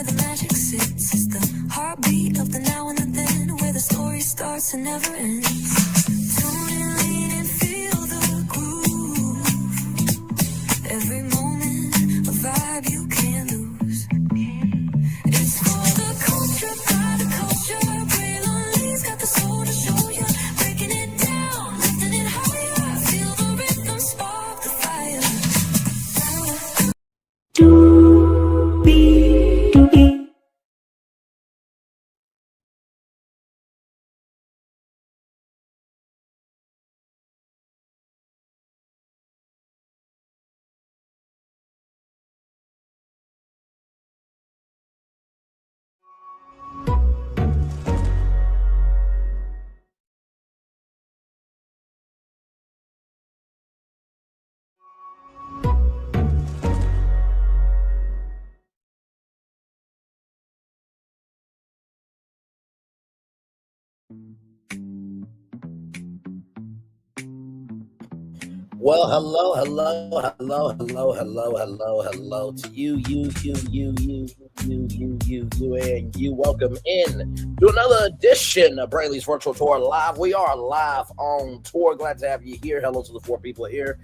the magic sits. It's the heartbeat of the now and the then, where the story starts and never ends. Tune in, lean and feel the groove. Every moment, a vibe you can't lose. It's for the culture, by the culture. Braylon got the soul to show you. Breaking it down, lifting it higher. Feel the rhythm, spark the fire. Well, hello to you, and you. Welcome in to another edition of Brayley's Virtual Tour Live. We are live on tour. Glad to have you here. Hello to the 4 people here.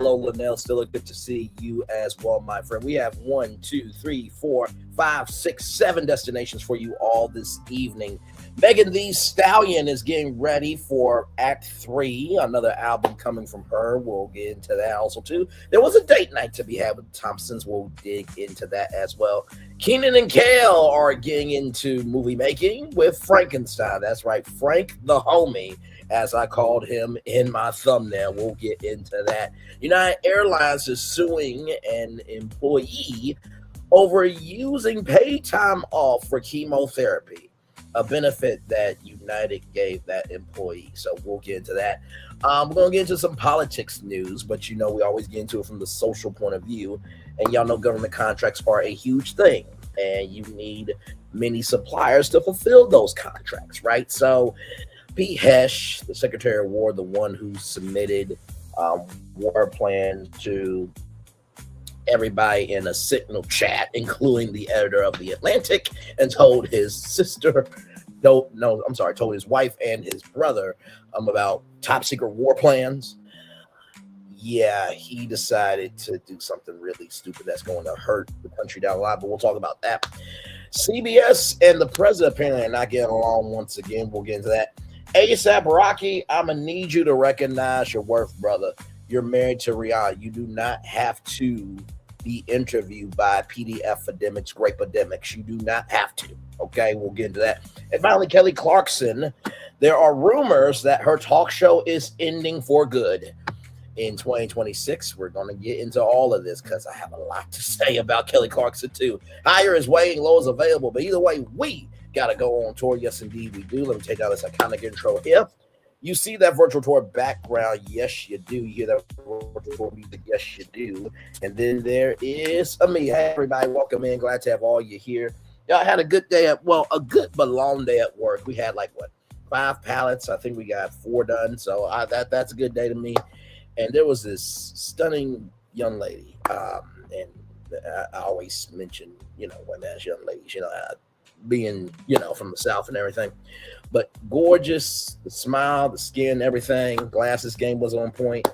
Hello, Linnell. Still good to see you as well, my friend. We have 1, 2, 3, 4, 5, 6, 7 destinations for you all this evening. Megan Thee Stallion is getting ready for Act 3, another album coming from her. We'll get into that also, too. There was a date night to be had with Thompsons. We'll dig into that as well. Kenan and Kel are getting into movie making with Frankenstein. That's right, Frank the homie, as I called him in my thumbnail. We'll get into that. United Airlines is suing an employee over using paid time off for chemotherapy, a benefit that United gave that employee. So we'll get into that. We're going to get into some politics news, but we always get into it from the social point of view. And y'all know government contracts are a huge thing, and you need many suppliers to fulfill those contracts, right? So Pete Hesh, the Secretary of War, the one who submitted war plans to everybody in a signal chat, including the editor of The Atlantic, and told his sister, told his wife and his brother about top secret war plans. Yeah, he decided to do something really stupid that's going to hurt the country down the line, but we'll talk about that. CBS and the president apparently are not getting along once again. We'll get into that. APRocky, I'm going to need you to recognize your worth, brother. You're married to Rihanna. You do not have to be interviewed by PDF Academics, Grape Academics. You do not have to. Okay, we'll get into that. And finally, Kelly Clarkson. There are rumors that her talk show is ending for good in 2026. We're going to get into all of this because I have a lot to say about Kelly Clarkson too. Higher is waiting, low is available. But either way, we got to go on tour. Yes, indeed, we do. Let me take out this iconic intro here. You see that virtual tour background? Yes, you do. You hear that virtual tour music? Yes, you do. And then there is me. Hey, everybody, welcome in. Glad to have all you here. Y'all had a good day a good but long day at work. We had 5 pallets. I think we got 4 done. So that's a good day to me. And there was this stunning young lady. And I always mention, women as young ladies, being, from the South and everything. But gorgeous, the smile, the skin, everything. Glasses game was on point.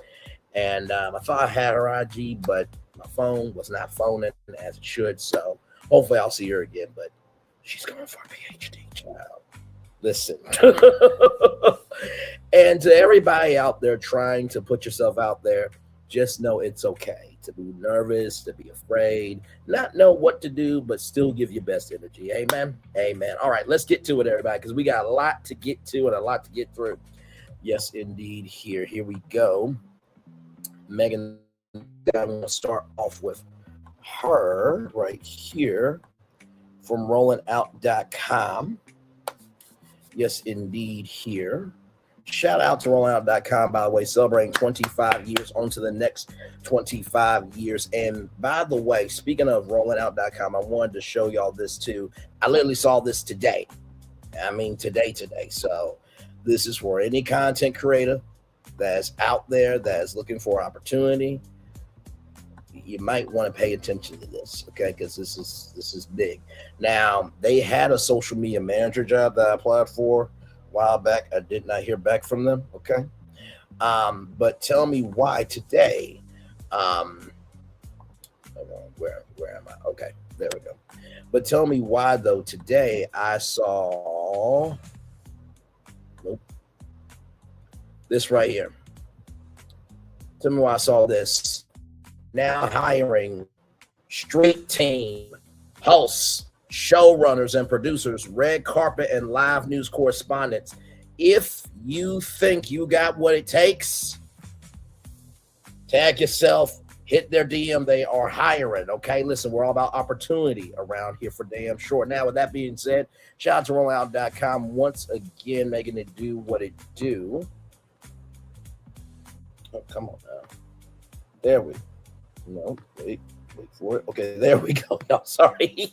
And I thought I had her IG, but my phone was not phoning as it should. So hopefully I'll see her again. But she's going for a PhD, child. Listen. And to everybody out there trying to put yourself out there, just know it's okay to be nervous, to be afraid, not know what to do, but still give your best energy. Amen. Amen. All right, let's get to it, everybody, because we got a lot to get to and a lot to get through. Yes, indeed. Here we go. Megan, I'm going to start off with her right here from rollingout.com. Yes, indeed, here. Shout out to rollingout.com, by the way, celebrating 25 years on to the next 25 years. And by the way, speaking of rollingout.com, I wanted to show y'all this too. I literally saw this today. Today. So this is for any content creator that's out there that is looking for opportunity. you might want to pay attention to this, okay? Because this is big. Now, they had a social media manager job that I applied for a while back. I did not hear back from them, okay? But tell me why today. Hold on, where am I? Okay, there we go. But tell me why though today I saw this right here. Tell me why I saw this. Now hiring street team, hosts, showrunners, and producers, red carpet and live news correspondents. If you think you got what it takes, tag yourself, hit their DM. They are hiring. Okay, listen, we're all about opportunity around here for damn sure. Now, with that being said, shout out to rollout.com once again, making it do what it do. Oh, come on now. There we go. No, wait for it. Okay, there we go. No, sorry.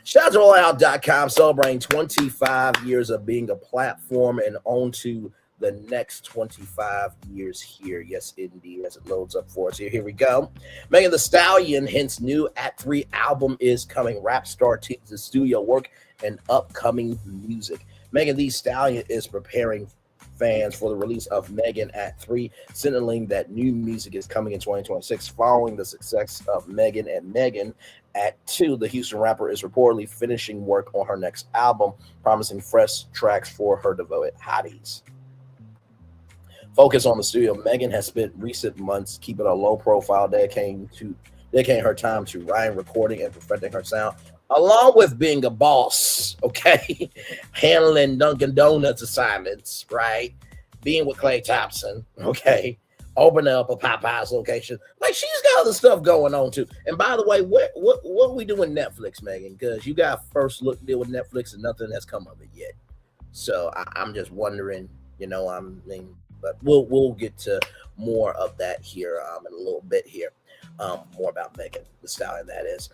Shout out to rollout.com, celebrating 25 years of being a platform and on to the next 25 years here. Yes, indeed, as it loads up for us here. Here we go. Megan Thee Stallion hints new @3 album is coming. Rap star teases studio work and upcoming music. Megan Thee Stallion is preparing fans for the release of Megan @3, signaling that new music is coming in 2026. Following the success of Megan and Megan @2, the Houston rapper is reportedly finishing work on her next album, promising fresh tracks for her devoted hotties. Focus on the studio. Megan has spent recent months keeping a low profile, dedicating her time to writing, recording, and perfecting her sound, along with being a boss, okay? Handling Dunkin' Donuts assignments, right? Being with Klay Thompson, okay? Opening up a Popeyes location. Like, she's got other stuff going on, too. And by the way, what we doing Netflix, Megan? Because you got first look deal with Netflix and nothing has come of it yet. So I'm just wondering, but we'll get to more of that here in a little bit here. More about Megan Thee Stallion, that is.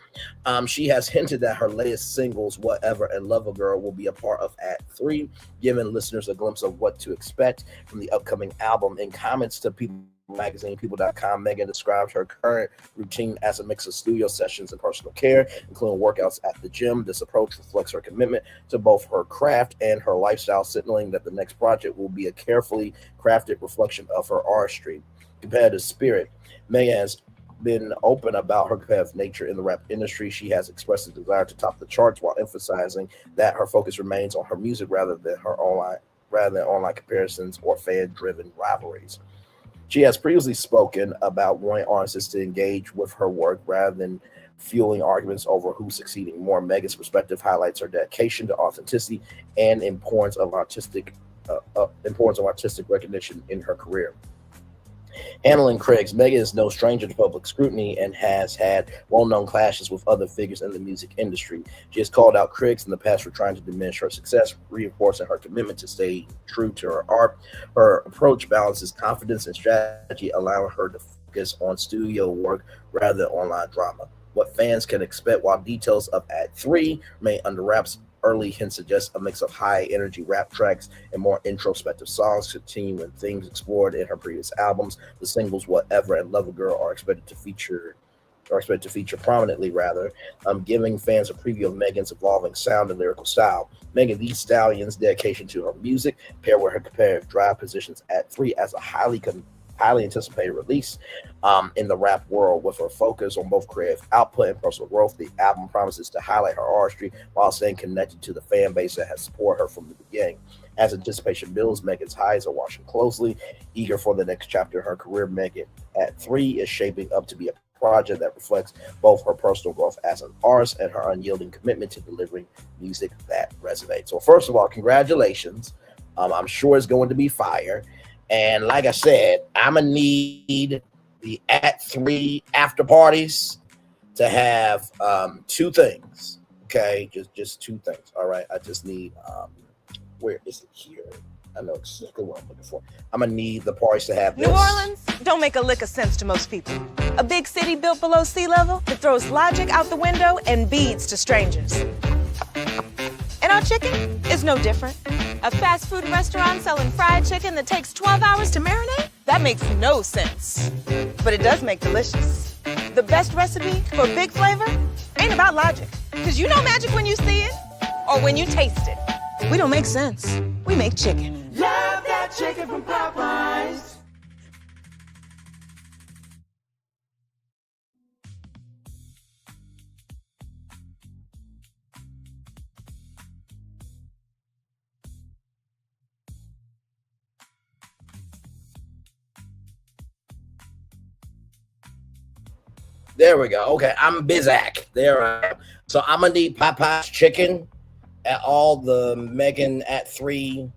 She has hinted that her latest singles, Whatever and Lover Girl, will be a part of @3, giving listeners a glimpse of what to expect from the upcoming album. In comments to People Magazine, People.com, Megan described her current routine as a mix of studio sessions and personal care, including workouts at the gym. This approach reflects her commitment to both her craft and her lifestyle, signaling that the next project will be a carefully crafted reflection of her artistry. Competitive spirit. Megan has been open about her competitive nature in the rap industry. She has expressed a desire to top the charts while emphasizing that her focus remains on her music rather than online comparisons or fan-driven rivalries. She has previously spoken about wanting artists to engage with her work rather than fueling arguments over who's succeeding more. Megan's perspective highlights her dedication to authenticity and importance of artistic recognition in her career. Handling critics. Megan is no stranger to public scrutiny and has had well-known clashes with other figures in the music industry. She has called out critics in the past for trying to diminish her success, reinforcing her commitment to stay true to her art. Her approach balances confidence and strategy, allowing her to focus on studio work rather than online drama. What fans can expect. While details of @3 remain under wraps, early hints suggest a mix of high-energy rap tracks and more introspective songs, continuing themes explored in her previous albums. The singles "Whatever" and "Lover Girl" are expected to feature prominently, giving fans a preview of Megan's evolving sound and lyrical style. Megan Thee Stallion's dedication to her music, paired with her competitive drive, positions @3 as a highly anticipated release in the rap world. With her focus on both creative output and personal growth, the album promises to highlight her artistry while staying connected to the fan base that has supported her from the beginning. As anticipation builds, Megan's highs are watching closely. Eager for the next chapter in her career, Megan @3 is shaping up to be a project that reflects both her personal growth as an artist and her unyielding commitment to delivering music that resonates. So first of all, congratulations. I'm sure it's going to be fire. And like I said, I'm going to need the @3 after parties to have two things. Okay, just two things. All right, I just need, where is it here? I know exactly what I'm looking for. I'm going to need the parties to have this. New Orleans don't make a lick of sense to most people. A big city built below sea level that throws logic out the window and beads to strangers. And our chicken is no different. A fast food restaurant selling fried chicken that takes 12 hours to marinate? That makes no sense. But it does make delicious. The best recipe for big flavor ain't about logic. Because you know magic when you see it or when you taste it. We don't make sense. We make chicken. Love that chicken from Popeyes. There we go. Okay, I'm Bizak. There I am. So I'm gonna need Popeye's chicken at all the Megan at 3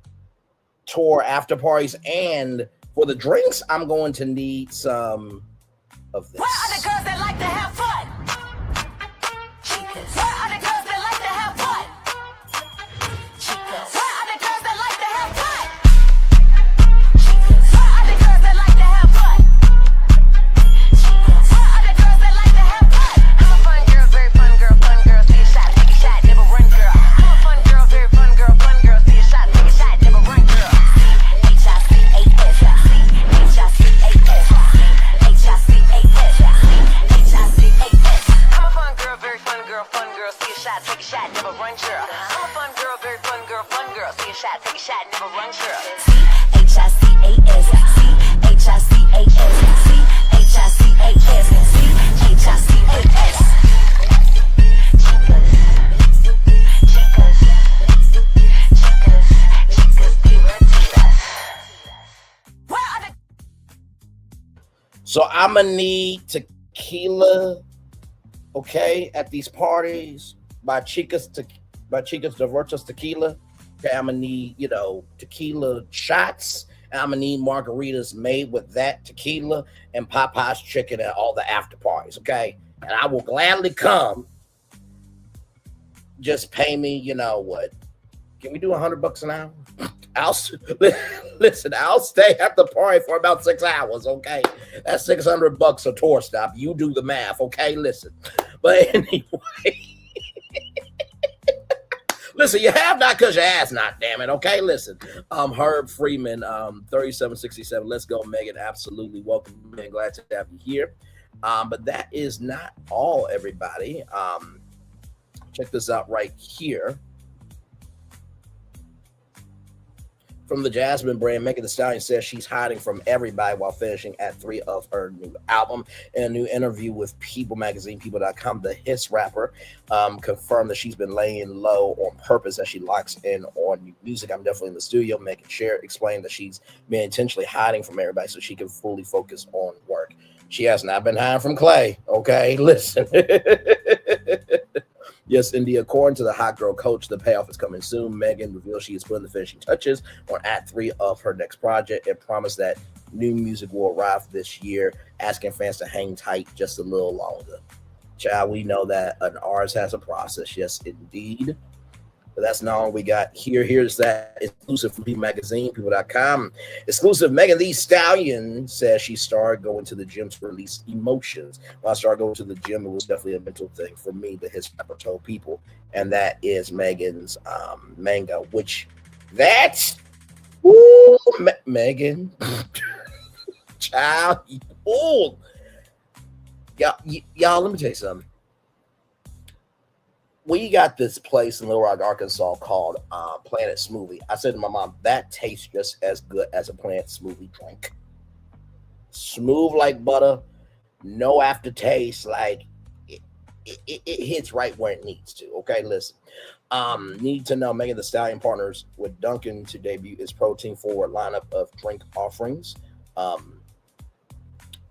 tour after parties, and for the drinks, I'm going to need some of this. Where are the girls that like to have fun? Chicas. Where are the girls that like to have fun? Chicas. Where are the girls that like to have fun? Chicas. Where are the girls that like to have fun? Chicas. Where are the girls that like to have fun? I'm a fun girl, very fun girl, see a shot, take a shot, never run girl. I'm a fun girl, very fun girl, see a shot, take a shot, never run girl. H-I-C-A-S, H-I-C-A-S, H-I-C-A-S. I'm a fun girl, very fun girl, see a shot, take a shot, never run girl. I'm a fun girl, very fun girl, see a shot, take a shot, never run girl. C-H-I-C-A-S, C-H-I-C-A-S, C-H-I-C-A-S, C-H-I-C-A-S. So I'm gonna need tequila, okay, at these parties by Chicas Divertas Tequila. Okay, I'm gonna need, tequila shots, and I'm gonna need margaritas made with that tequila and Popeye's chicken at all the after parties, okay? And I will gladly come. Just pay me, what? Can we do $100 an hour? Listen, I'll stay at the party for about 6 hours, okay? That's $600 a tour stop. You do the math, okay? Listen. But anyway, listen, you have not because you ask not, damn it, okay? Listen, Herb Freeman, 3767. Let's go, Megan. Absolutely welcome, man. Glad to have you here. But that is not all, everybody. Check this out right here. From the Jasmine brand, Megan Thee Stallion says she's hiding from everybody while finishing Act 3 of her new album. In a new interview with People Magazine, People.com, the Hiss rapper confirmed that she's been laying low on purpose as she locks in on new music. I'm definitely in the studio. Megan explained that she's been intentionally hiding from everybody so she can fully focus on work. She has not been hiding from Clay, okay? Listen. Yes, India, according to the Hot Girl Coach, the payoff is coming soon. Megan revealed she is putting the finishing touches on Act 3 of her next project and promised that new music will arrive this year, asking fans to hang tight just a little longer. Child, we know that an artist has a process. Yes, indeed. But that's not all we got here. Here's that exclusive from People Magazine, People.com. Exclusive, Megan Thee Stallion says she started going to the gym to release emotions. When I started going to the gym, it was definitely a mental thing for me, the Hiss rapper told People. And that is Megan's mango, which that's, Megan. Child, y'all, let me tell you something. We got this place in Little Rock, Arkansas called Planet Smoothie. I said to my mom, that tastes just as good as a Planet Smoothie drink. Smooth like butter, no aftertaste. Like it hits right where it needs to. Okay, listen. Need to know Megan Thee Stallion partners with Dunkin' to debut its protein-forward lineup of drink offerings.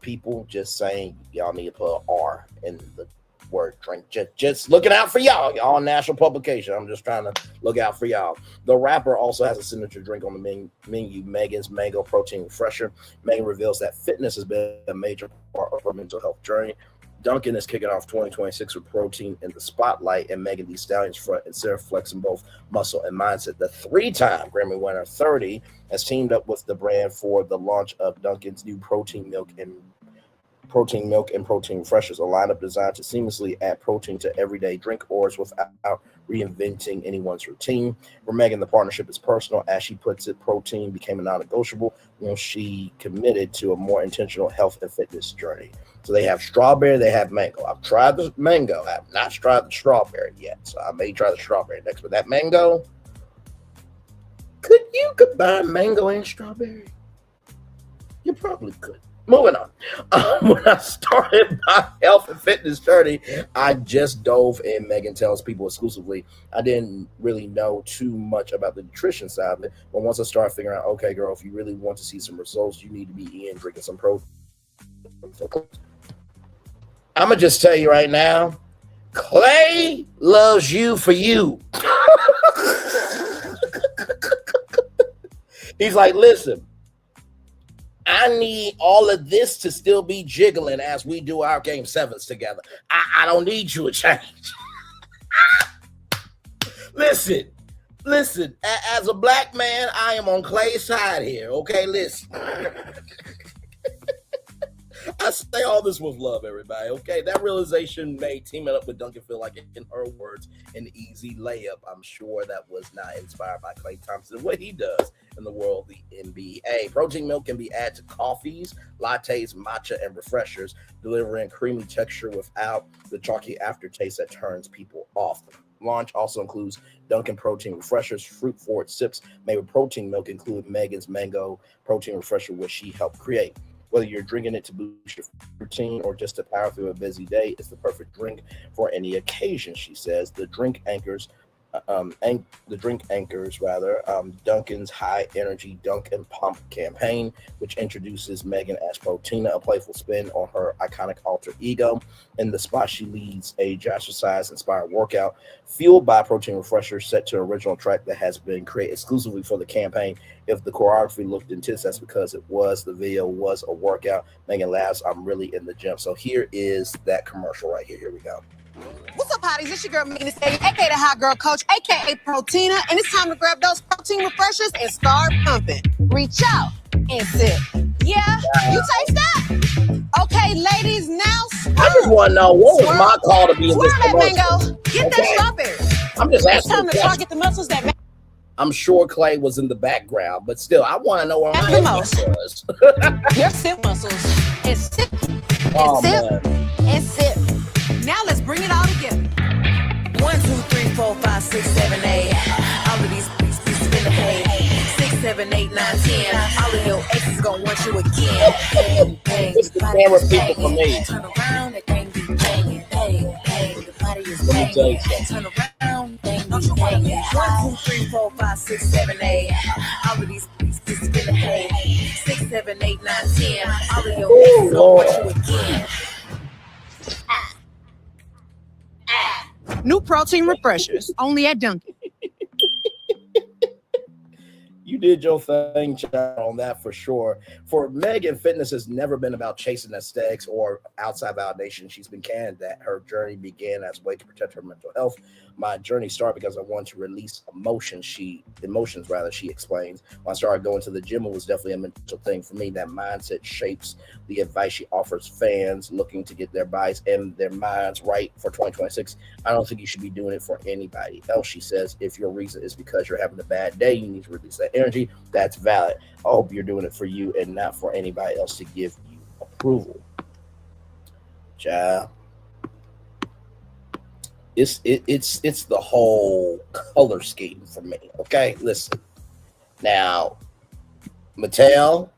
People just saying y'all need to put an R in the word drink. Just looking out for y'all national publication. I'm just trying to look out for y'all. The rapper also has a signature drink on the menu, Megan's Mango Protein Refresher. Megan reveals that fitness has been a major part of her mental health journey. Dunkin' is kicking off 2026 with protein in the spotlight, and Megan Thee Stallion's front and center, flexing both muscle and mindset. The 3-time Grammy winner 30 has teamed up with the brand for the launch of Dunkin's new protein milk and protein milk and protein refreshers, a lineup designed to seamlessly add protein to everyday drink orders without reinventing anyone's routine. For Megan, the partnership is personal. As she puts it, protein became a non-negotiable when she committed to a more intentional health and fitness journey. So they have strawberry, they have mango. I've tried the mango. I have not tried the strawberry yet, so I may try the strawberry next. But that mango, could you combine mango and strawberry? You probably could. Moving on. When I started my health and fitness journey, I just dove in. Megan tells people exclusively. I didn't really know too much about the nutrition side of it, but once I started figuring out, okay, girl, if you really want to see some results, you need to be in drinking some protein. I'm gonna just tell you right now, Clay loves you for you. He's like, listen, I need all of this to still be jiggling as we do our game sevens together. I don't need you to change. Listen, as a black man, I am on Clay's side here. Okay, listen. I say all this with love, everybody. Okay, that realization made teaming up with Duncan feel like, in her words, an easy layup. I'm sure that was not inspired by Klay Thompson, what he does in the world of the NBA. Protein milk can be added to coffees, lattes, matcha, and refreshers, delivering creamy texture without the chalky aftertaste that turns people off. The launch also includes Dunkin' protein refreshers, fruit forward sips made with protein milk, include Megan's mango protein refresher, which she helped create. Whether you're drinking it to boost your routine or just to power through a busy day, it's the perfect drink for any occasion, she says. The drink anchors Dunkin's High Energy Dunk and Pump campaign, which introduces Megan as Proteina, a playful spin on her iconic alter ego. In the spot, she leads a jazzercise-inspired workout fueled by protein refreshers set to an original track that has been created exclusively for the campaign. If the choreography looked intense, that's because the video was a workout. Megan laughs, I'm really in the gym. So here is that commercial right here. Here we go. What's up, hotties? It's your girl, Megan Stallion, aka the Hot Girl Coach, aka Proteina, and it's time to grab those protein refreshers and start pumping. Reach out and sip. Yeah, you taste that? Okay, ladies, now I just want to know, what was my call to be in this that commercial? mango. Get that strawberry. I'm just It's time asking. to target the muscles that I'm sure Clay was in the background, but still, I want to know what my most. was. your sip muscles. And sip, and Oh, sip, man. and sip. Now let's bring it all together. 1, 2, 3, 4, 5, 6, 7, 8. All of these pieces finna pay. 6, 7, 8, 9, 10. All of your exes gon' want you again. Bang, bang. It's the camera people for me. Turn around, that thing be banging. Bang, bang. The body is Let me tell you banging. something. Turn around, thing be banging. 1, 2, 3, 4, 5, 6, 7, 8. All of these pieces finna pay. 6, 7, 8, 9, 10. All of your exes gon' want you again. New protein refreshers, only at Dunkin'. You did your thing, child, on that for sure. For Megan, fitness has never been about chasing aesthetics or outside validation. She's been candid that her journey began as a way to protect her mental health. My journey started because I wanted to release emotions, she explains. When I started going to the gym, it was definitely a mental thing for me. That mindset shapes the advice she offers fans looking to get their bodies and their minds right for 2026. I don't think you should be doing it for anybody else, she says. If your reason is because you're having a bad day, you need to release that energy. That's valid. I hope you're doing it for you and not for anybody else to give you approval. Child. It's the whole color scheme for me. Okay, listen. Now, Mattel,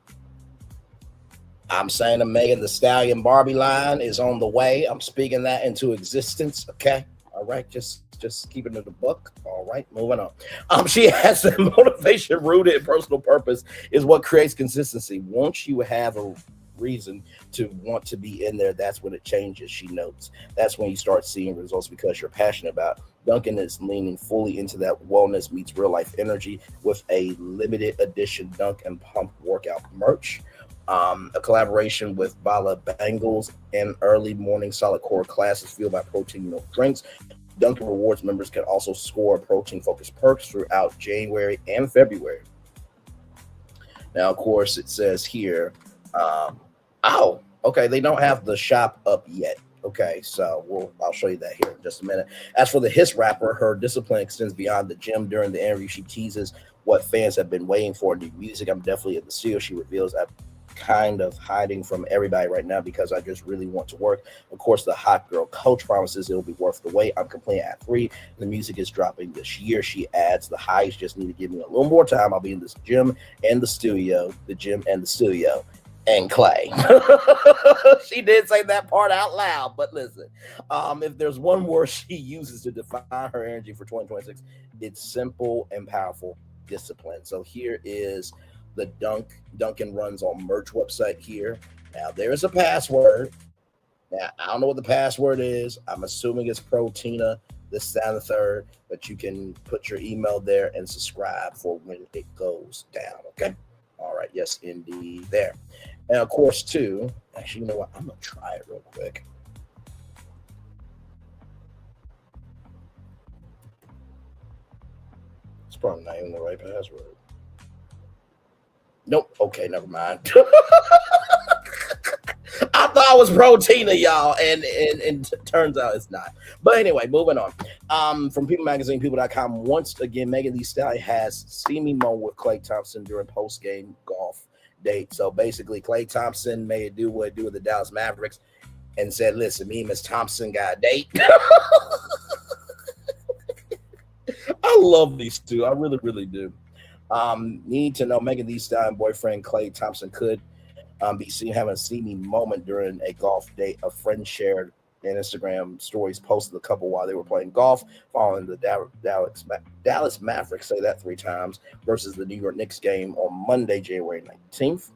I'm saying to Megan, the Stallion Barbie line is on the way. I'm speaking that into existence. Okay, all right, just keeping it in the book. All right, moving on. She has that motivation rooted in personal purpose is what creates consistency. Once you have a reason to want to be in there, that's when it changes, she notes. That's when you start seeing results because you're passionate about. Duncan is leaning fully into that wellness meets real life energy with a limited edition Dunk and Pump workout merch, a collaboration with Bala Bangles, and early morning solid core classes fueled by protein milk drinks. Dunkin' Rewards members can also score protein-focused perks throughout January and February. Now, of course, it says here, Okay, they don't have the shop up yet. Okay, so I'll show you that here in just a minute. As for the Hiss rapper, her discipline extends beyond the gym. During the interview, she teases what fans have been waiting for: new music. I'm definitely in the studio. She reveals I'm kind of hiding from everybody right now because I just really want to work. Of course, the hot girl coach promises it'll be worth the wait. I'm completing Act 3. The music is dropping this year. She adds, the highs just need to give me a little more time. I'll be in this gym and the studio, and Clay. She did say that part out loud, but listen, if there's one word she uses to define her energy for 2026, it's simple and powerful: discipline. So here is the Duncan Runs on merch website here. Now there's a password. Now I don't know what the password is. I'm assuming it's Protina this, that, and the third, but you can put your email there and subscribe for when it goes down. Okay. All right. Yes, indeed. There. And of course, too, actually, you know what? I'm going to try it real quick. It's probably not even the right password. Nope. Okay, never mind. I thought it was Protina, y'all, and turns out it's not. But anyway, moving on. From People Magazine, People.com, once again, Megan Thee Stallion has steamy moment with Klay Thompson during post-game golf date. So basically, Klay Thompson made it do what it do with the Dallas Mavericks and said, listen, me and Miss Thompson got a date. I love these two. I really, really do. Need to know, Megan Thee Stallion boyfriend Klay Thompson could be seen having a steamy moment during a golf date. A friend shared in Instagram stories posted the couple while they were playing golf following the Dallas Mavericks, say that 3 times, versus the New York Knicks game on Monday, January 19th.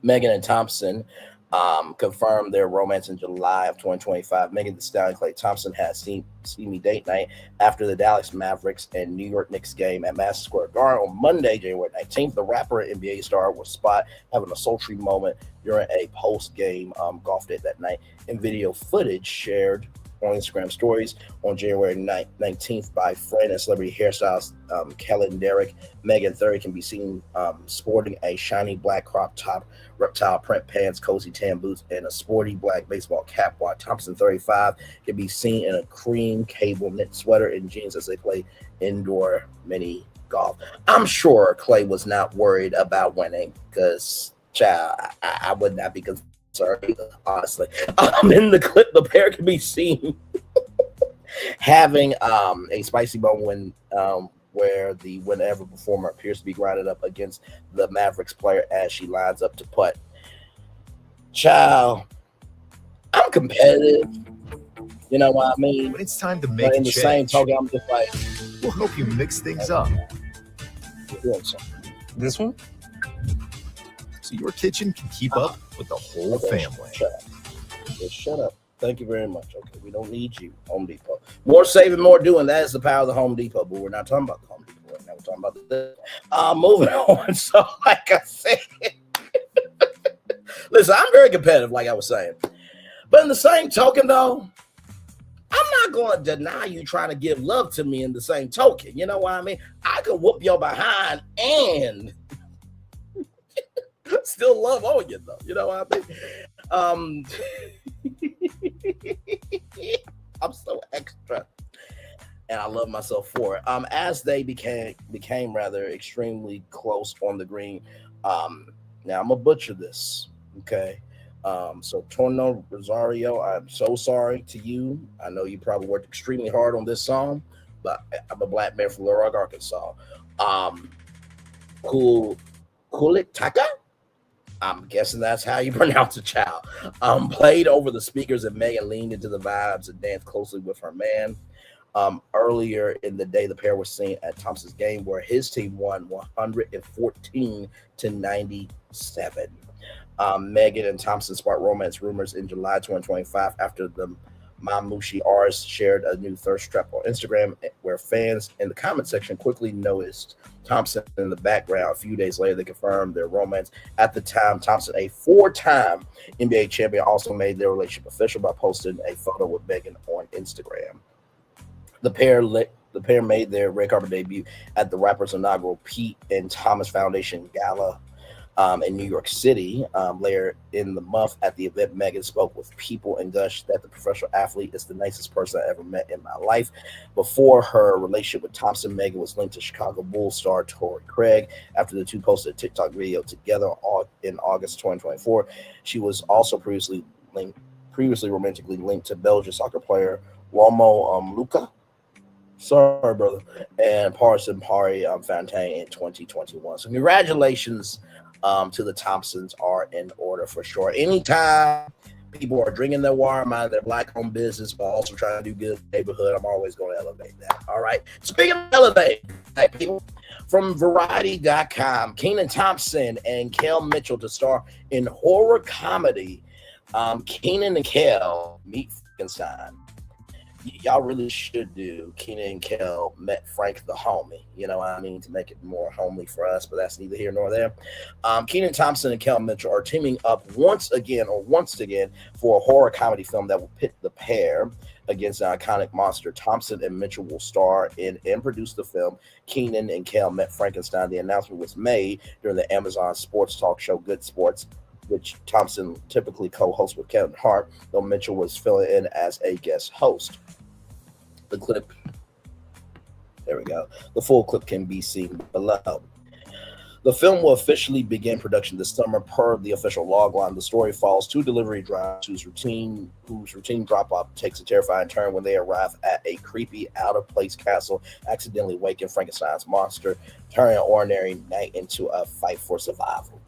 Megan and Thompson confirmed their romance in July of 2025. Megan Thee Stallion, Klay Thompson had steamy date night after the Dallas Mavericks and New York Knicks game at Madison Square Garden on Monday, January 19th. The rapper and NBA star was spotted having a sultry moment during a post-game golf date that night. In video footage shared on Instagram stories on January 19th by friend and celebrity hairstylist Kellen Derrick, Megan 30 can be seen sporting a shiny black crop top, reptile print pants, cozy tan boots, and a sporty black baseball cap, while Thompson 35 can be seen in a cream cable knit sweater and jeans as they play indoor mini golf. I'm sure Klay was not worried about winning because, child, I would not be concerned. Sorry, honestly. In the clip, the pair can be seen having a spicy moment where the whenever performer appears to be grinded up against the Mavericks player as she lines up to putt. Child, I'm competitive. You know what I mean? When it's time to make but in a the change, same token, I'm just like, we'll help you mix things up. This one? So your kitchen can keep up with the whole family. Shut up. Just shut up. Thank you very much. Okay, we don't need you, Home Depot. More saving, more doing. That is the power of the Home Depot, but we're not talking about the Home Depot right now. We're talking about this. Moving on. So, like I said, listen, I'm very competitive, like I was saying. But in the same token, though, I'm not going to deny you trying to give love to me in the same token. You know what I mean? I can whoop your behind and still love on you, though. You know what I mean? I'm so extra, and I love myself for it. As they became rather extremely close on the green. Now I'm gonna butcher this, okay? So Torno Rosario, I'm so sorry to you. I know you probably worked extremely hard on this song, but I'm a black man from Little Rock, Arkansas. Kulik-Taka? I'm guessing that's how you pronounce a child. Played over the speakers, and Megan leaned into the vibes and danced closely with her man. Earlier in the day, the pair was seen at Thompson's game where his team won 114-97. Megan and Thompson sparked romance rumors in July 2025 after the Mamushi artist shared a new thirst trap on Instagram, where fans in the comment section quickly noticed Thompson in the background. A few days later, they confirmed their romance. At the time, Thompson, a 4-time NBA champion, also made their relationship official by posting a photo with Megan on Instagram. The pair made their red carpet debut at the rapper's inaugural Pete and Thomas Foundation Gala in New York City. Later in the month at the event, Megan spoke with people and gushed that the professional athlete is the nicest person I ever met in my life. Before her relationship with Thompson, Megan was linked to Chicago Bulls star Torrey Craig. After the two posted a TikTok video together in August 2024, she was also previously romantically linked to Belgian soccer player Romo Luka. Sorry, brother. And Parson Pari Fontaine in 2021. So congratulations to the Thompsons are in order for sure. Anytime people are drinking their water, mind their black-owned business, but also trying to do good in the neighborhood, I'm always going to elevate that. All right. Speaking of elevate, black people, from Variety.com, Kenan Thompson and Kel Mitchell to star in horror comedy. Kenan and Kel meet Frankenstein. Y'all really should do Kenan and Kel met Frank the homie, you know what I mean, to make it more homely for us, but that's neither here nor there. Kenan Thompson and Kel Mitchell are teaming up once again for a horror comedy film that will pit the pair against an iconic monster. Thompson and Mitchell will star in and produce the film Kenan and Kel Met Frankenstein. The announcement was made during the Amazon sports talk show Good Sports, which Thompson typically co-hosts with Kevin Hart, though Mitchell was filling in as a guest host. The clip, there we go. The full clip can be seen below. The film will officially begin production this summer per the official logline. The story follows two delivery drivers whose routine drop-off takes a terrifying turn when they arrive at a creepy, out-of-place castle, accidentally waking Frankenstein's monster, turning an ordinary night into a fight for survival.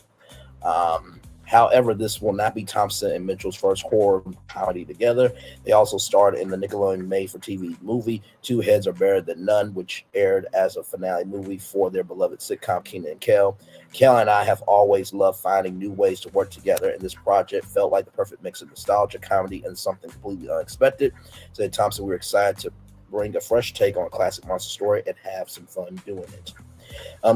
However, this will not be Thompson and Mitchell's first horror comedy together. They also starred in the Nickelodeon made-for-TV movie Two Heads Are Better Than None, which aired as a finale movie for their beloved sitcom Kenan and Kel. Kel and I have always loved finding new ways to work together, and this project felt like the perfect mix of nostalgia, comedy, and something completely unexpected. Said Thompson, we're excited to bring a fresh take on a classic monster story and have some fun doing it.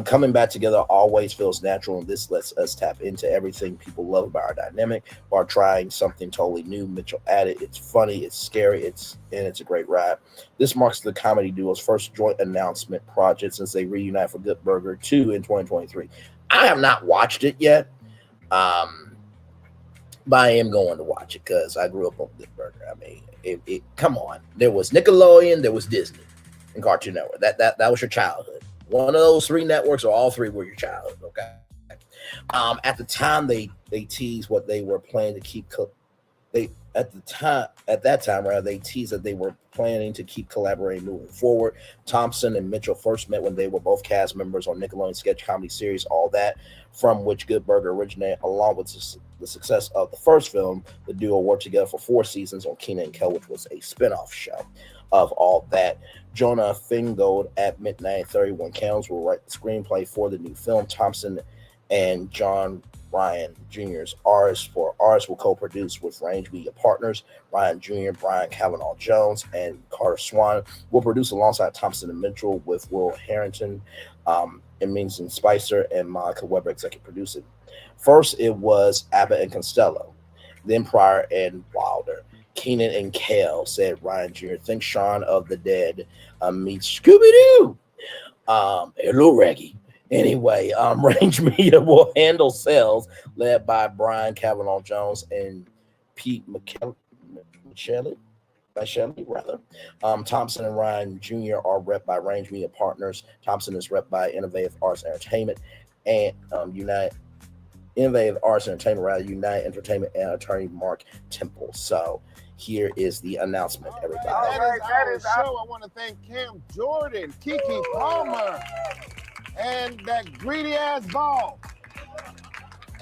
Coming back together always feels natural, and this lets us tap into everything people love about our dynamic while trying something totally new. Mitchell added, it's funny, it's scary, it's a great ride. This marks the comedy duo's first joint announcement project since they reunited for Good Burger 2 in 2023. I have not watched it yet, but I am going to watch it because I grew up on Good Burger. I mean, come on. There was Nickelodeon, there was Disney, and Cartoon Network. That was your childhood. One of those three networks, or all three, were your childhood. Okay. At the time, they teased what they were planning to keep. They teased that they were planning to keep collaborating moving forward. Thompson and Mitchell first met when they were both cast members on Nickelodeon sketch comedy series All That, from which Good Burger originated. Along with the success of the first film, the duo worked together for 4 seasons on Kenan and Kel, which was a spinoff show of All That. Jonah Fingold at Midnight 31 Candles will write the screenplay for the new film. Thompson and John Ryan Jr.'s Artists will co-produce with Range Media Partners. Ryan Jr., Brian Kavanaugh Jones, and Carter Swan will produce alongside Thompson and Mitchell, with Will Harrington, Eminson Spicer, and Monica Weber executive producing. First, it was Abbott and Costello, then Pryor and Wilder. Kenan and Kel, said Ryan Jr. Think Shaun of the Dead meets Scooby-Doo. Hello, Reggie. Anyway, Range Media will handle sales, led by Brian Kavanaugh Jones and Pete Michelle. Thompson and Ryan Jr. are rep by Range Media Partners. Thompson is rep by Innovative Arts Entertainment and United Entertainment and attorney Mark Temple. So here is the announcement, everybody. That is our show. I want to thank Cam Jordan, Kiki Palmer, and that greedy ass ball.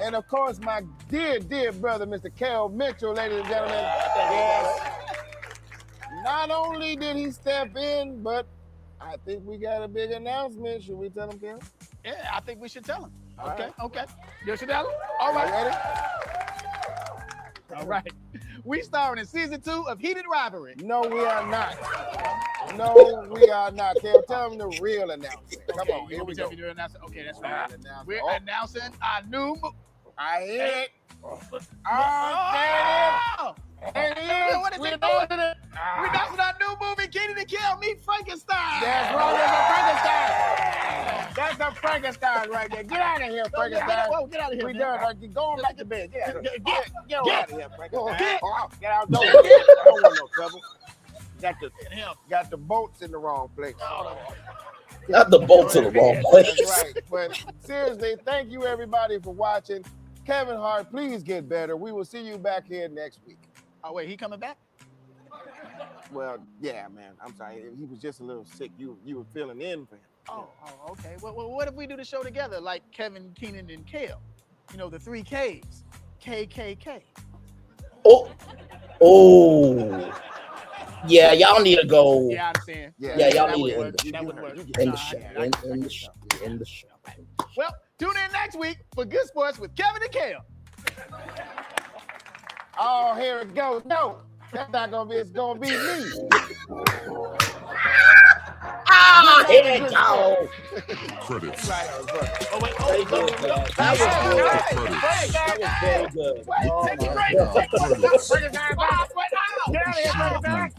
And of course, my dear, dear brother, Mr. Kel Mitchell, ladies and gentlemen. Yes. Not only did he step in, but I think we got a big announcement. Should we tell him, Kel? Yeah, I think we should tell him. All Okay, right. okay. You should tell him? All right. Ready? All right. We starring in season 2 of Heated Rivalry. No, we are not. No, we are not. Kel, tell him the real announcement. Come on, here we go. Okay, that's Real right. announcement. We're Oh, announcing our new I hear it. Oh, There it is. what is We're it? announcing it. We're announcing our new movie, Kenan and Kel Meet Frankenstein. That's right. That's a Frankenstein. That's a Frankenstein right there. Get out of here, Frankenstein. Whoa, get out of here, We man. done. Like, go on back to bed. Get out of here. Get out of here, Frankenstein. Get. Get out. Don't want no trouble. Got the bolts in the wrong place. Not the bolt to the wrong place. That's right. But seriously, thank you everybody for watching. Kevin Hart, please get better. We will see you back here next week. Oh, wait, he coming back? Well, yeah, man. I'm sorry. He was just a little sick. You were feeling in for him. Oh, okay. Well, what if we do the show together, like Kevin, Kenan, and Kale? You know, the 3 Ks. KKK. Oh. Yeah, y'all need to go. Yeah, I'm saying. Yeah, y'all that need would to work. end That would work. In the show. In the show. Well, tune in next week for Good Sports with Kevin and Kale. Oh, here it goes. No, that's not gonna be. It's gonna be me. Here it goes. Credits. Oh, wait. That was very good. Take a Oh, break. my Take a God. break. Frankenstein, get out of here,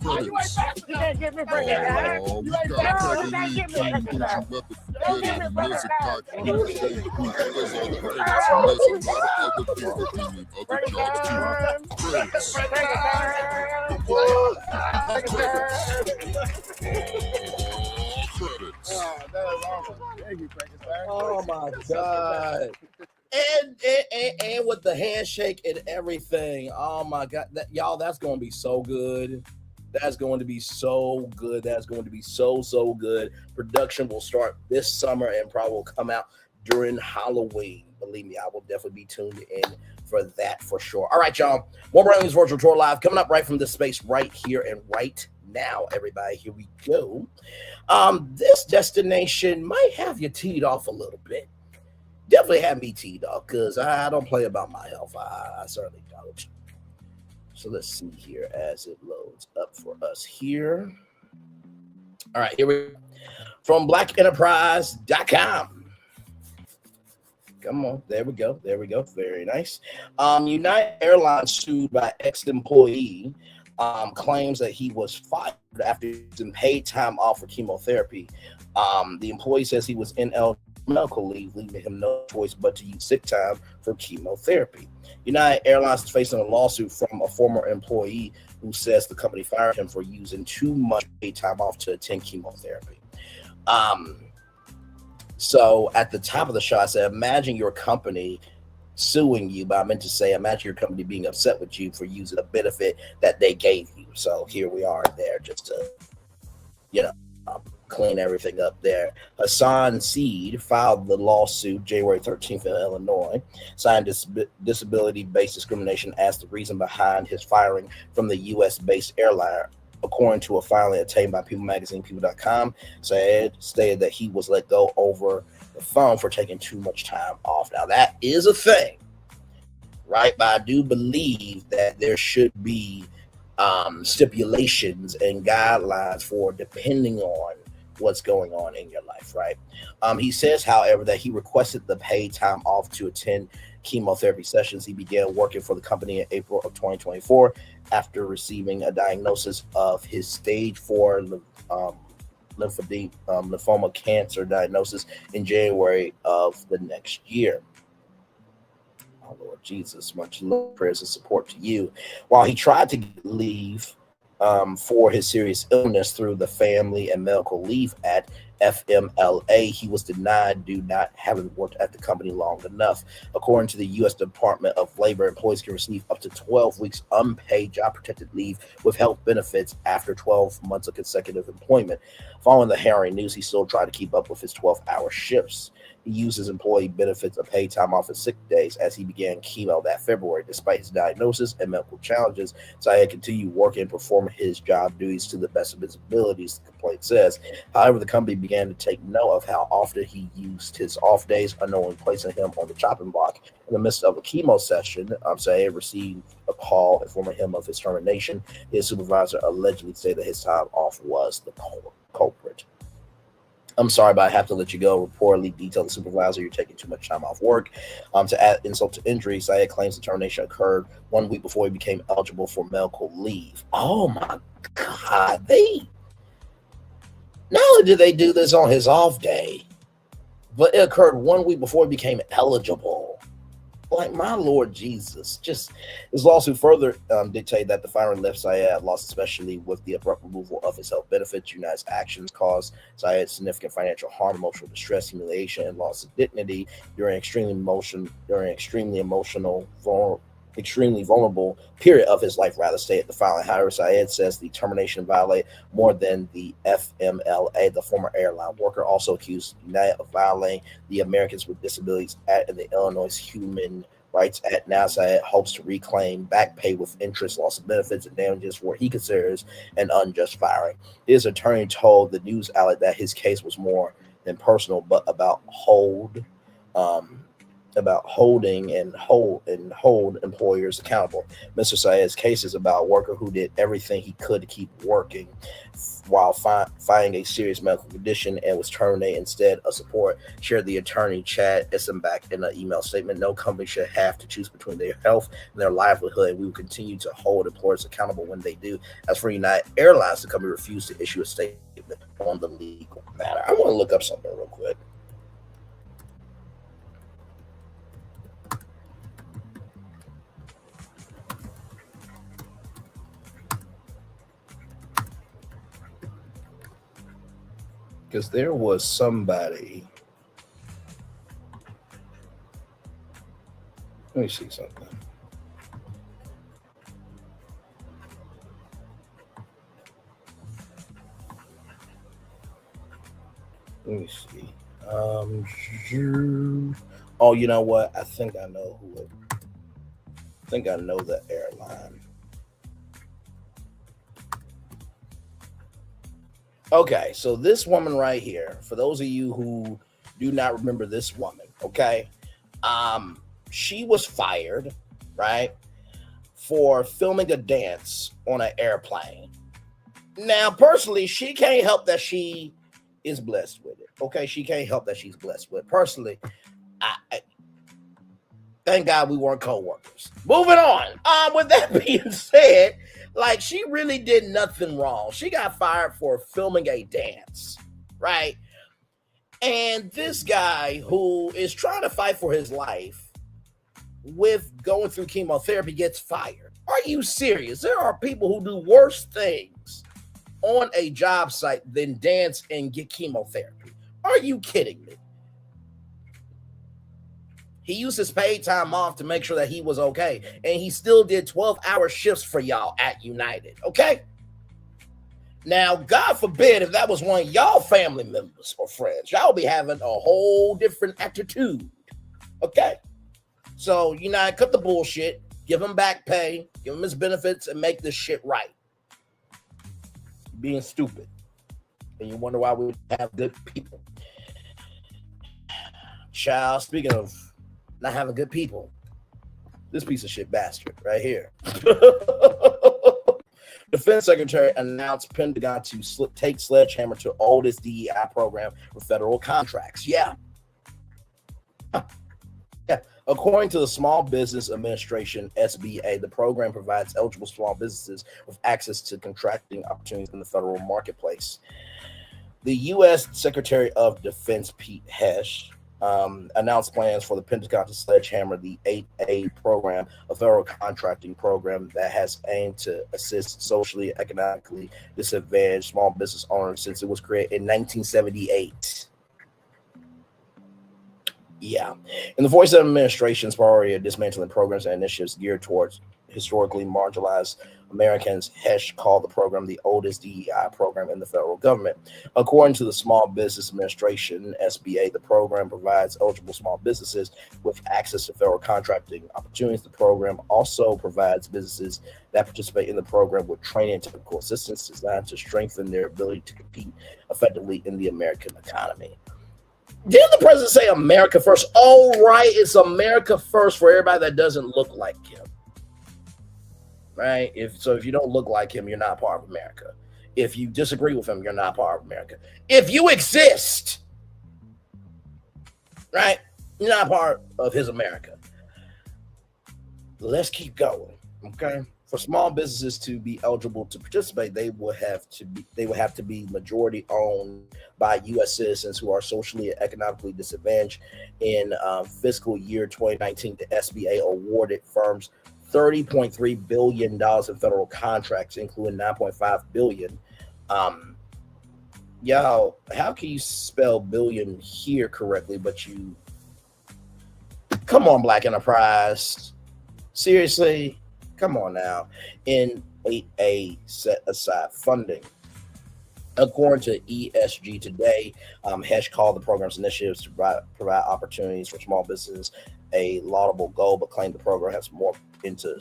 Frankenstein. You can't get me, Frankenstein. Oh, we You ain't got down. You Kevin can't Lee, get me, King, Frankenstein. Gucci, Weapon, Don't give Petty, me Music, Frankenstein. Cocky, Shady, Who, plays all the credits, and there's a lot of other people doing other jobs too. Credits. Credits. Oh, that was awesome. Thank you, Frankenstein. Oh my God. And with the handshake and everything. Oh my God. Y'all, that's gonna be so good. That's going to be so good. That's going to be so good. Production will start this summer and probably will come out during Halloween. Believe me, I will definitely be tuned in for that for sure. All right, y'all. More Brilliance Virtual Tour Live coming up right from this space right here and right now, everybody. Here we go. This destination might have you teed off a little bit. Definitely have me teed off because I don't play about my health. I certainly don't. So let's see here as it loads up for us here. All right, here we go. From blackenterprise.com. Come on, there we go. Very nice. United Airlines sued by ex-employee claims that he was fired after using paid time off for chemotherapy. The employee says he was ineligible for medical leave, leaving him no choice but to use sick time for chemotherapy. United Airlines is facing a lawsuit from a former employee who says the company fired him for using too much paid time off to attend chemotherapy. So at the top of the show, I said, imagine your company suing you, but I meant to say, imagine your company being upset with you for using a benefit that they gave you. So here we are there just to, clean everything up there. Hassan Seed filed the lawsuit January 13th in Illinois, citing disability-based discrimination as the reason behind his firing from the U.S.-based airline. According to a filing obtained by People Magazine, People.com, stated that he was let go over the phone for taking too much time off. Now, that is a thing, right? But I do believe that there should be stipulations and guidelines for depending on what's going on in your life, right? He says, however, that he requested the paid time off to attend chemotherapy sessions. He began working for the company in April of 2024 after receiving a diagnosis of his stage 4 lymphoma cancer diagnosis in January of the next year. Oh, Lord Jesus, much love, prayers, and support to you. While he tried to leave for his serious illness through the Family and Medical Leave Act, FMLA, he was denied due not having worked at the company long enough. According to the U.S. Department of Labor, employees can receive up to 12 weeks unpaid job-protected leave with health benefits after 12 months of consecutive employment. Following the harrowing news, he still tried to keep up with his 12-hour shifts. He used his employee benefits of paid time off and sick days as he began chemo that February. Despite his diagnosis and medical challenges, Syed continued working and performing his job duties to the best of his abilities, the complaint says. However, the company began to take note of how often he used his off days, unknowingly placing him on the chopping block. In the midst of a chemo session, Syed received a call informing him of his termination. His supervisor allegedly said that his time off was the culprit. I'm sorry, but I have to let you go. Reportedly detailed the supervisor, you're taking too much time off work. To add insult to injury, Syed claims the termination occurred 1 week before he became eligible for medical leave. Oh my God. Not only did they do this on his off day, but it occurred 1 week before he became eligible. Like, my Lord Jesus. Just his lawsuit further dictated that the firing left Syed lost, especially with the abrupt removal of his health benefits. United's actions caused Syed significant financial harm, emotional distress, humiliation, and loss of dignity during extremely vulnerable period of his life, rather stated the filing. However, Syed says the termination violated more than the FMLA. The former airline worker also accused United of violating the Americans with Disabilities Act and the Illinois Human Rights Act. Now Syed hopes to reclaim back pay with interest, loss of benefits, and damages for what he considers an unjust firing. His attorney told the news outlet that his case was more than personal, but about holding and hold employers accountable. Mr. Syed's case is about a worker who did everything he could to keep working while fighting a serious medical condition and was terminated instead of support, shared the attorney Chad Issenbach in an email statement. No company should have to choose between their health and their livelihood. We will continue to hold employers accountable when they do. As for United Airlines, the company refused to issue a statement on the legal matter. I want to look up something real quick. Because there was somebody. Let me see something. Let me see. Oh, you know what? I think I know who it. I think I know the airline. Okay, so this woman right here, for those of you who do not remember this woman, okay, she was fired, right, for filming a dance on an airplane. Now, personally, she can't help that she is blessed with it, okay? She can't help that she's blessed with it. Personally, I thank God we weren't co-workers. Moving on. With that being said, like, she really did nothing wrong. She got fired for filming a dance, right? And this guy who is trying to fight for his life with going through chemotherapy gets fired. Are you serious? There are people who do worse things on a job site than dance and get chemotherapy. Are you kidding me? He used his paid time off to make sure that he was okay. And he still did 12-hour shifts for y'all at United, okay? Now, God forbid if that was one of y'all family members or friends. Y'all be having a whole different attitude, okay? So, United, cut the bullshit. Give him back pay. Give him his benefits and make this shit right. Being stupid. And you wonder why we have good people. Child, speaking of not having good people, this piece of shit bastard right here. Defense Secretary announced Pentagon to take sledgehammer to oldest DEI program for federal contracts. Yeah. According to the Small Business Administration, SBA, the program provides eligible small businesses with access to contracting opportunities in the federal marketplace. The U.S. Secretary of Defense, Pete Hesh, announced plans for the Pentagon to sledgehammer the 8A program, a federal contracting program that has aimed to assist socially and economically disadvantaged small business owners since it was created in 1978. Yeah. In the voice of the administration's priority of dismantling programs and initiatives geared towards historically marginalized Americans, Hesh called the program the oldest DEI program in the federal government. According to the Small Business Administration, SBA, the program provides eligible small businesses with access to federal contracting opportunities. The program also provides businesses that participate in the program with training and technical assistance designed to strengthen their ability to compete effectively in the American economy. Didn't the president say America first? All right, it's America first for everybody that doesn't look like him. Right? If you don't look like him, you're not part of America. If you disagree with him, you're not part of America. If you exist, right, you're not part of his America. Let's keep going, okay? For small businesses to be eligible to participate, they would have to be majority owned by U.S. citizens who are socially and economically disadvantaged. In fiscal year 2019, the SBA awarded firms $30.3 billion in federal contracts, including $9.5 billion. Y'all, how can you spell billion here correctly, but you... Come on, Black Enterprise. Seriously? Come on now. In 8A, set aside funding. According to ESG Today, Hesh called the program's initiatives to provide opportunities for small businesses a laudable goal, but claimed the program has morphed into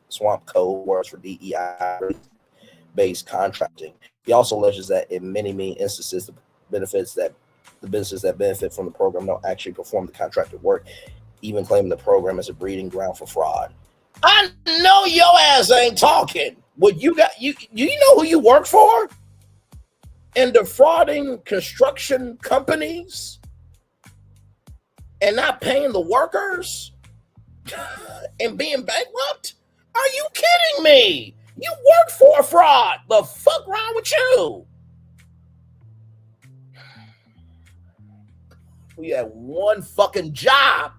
swamp code words for DEI-based contracting. He also alleges that in many instances, the businesses that benefit from the program don't actually perform the contracted work, even claiming the program is a breeding ground for fraud. I know your ass ain't talking. What you got? You know who you work for? And defrauding construction companies and not paying the workers and being bankrupt? Are you kidding me? You work for a fraud. The fuck wrong with you? We had one fucking job,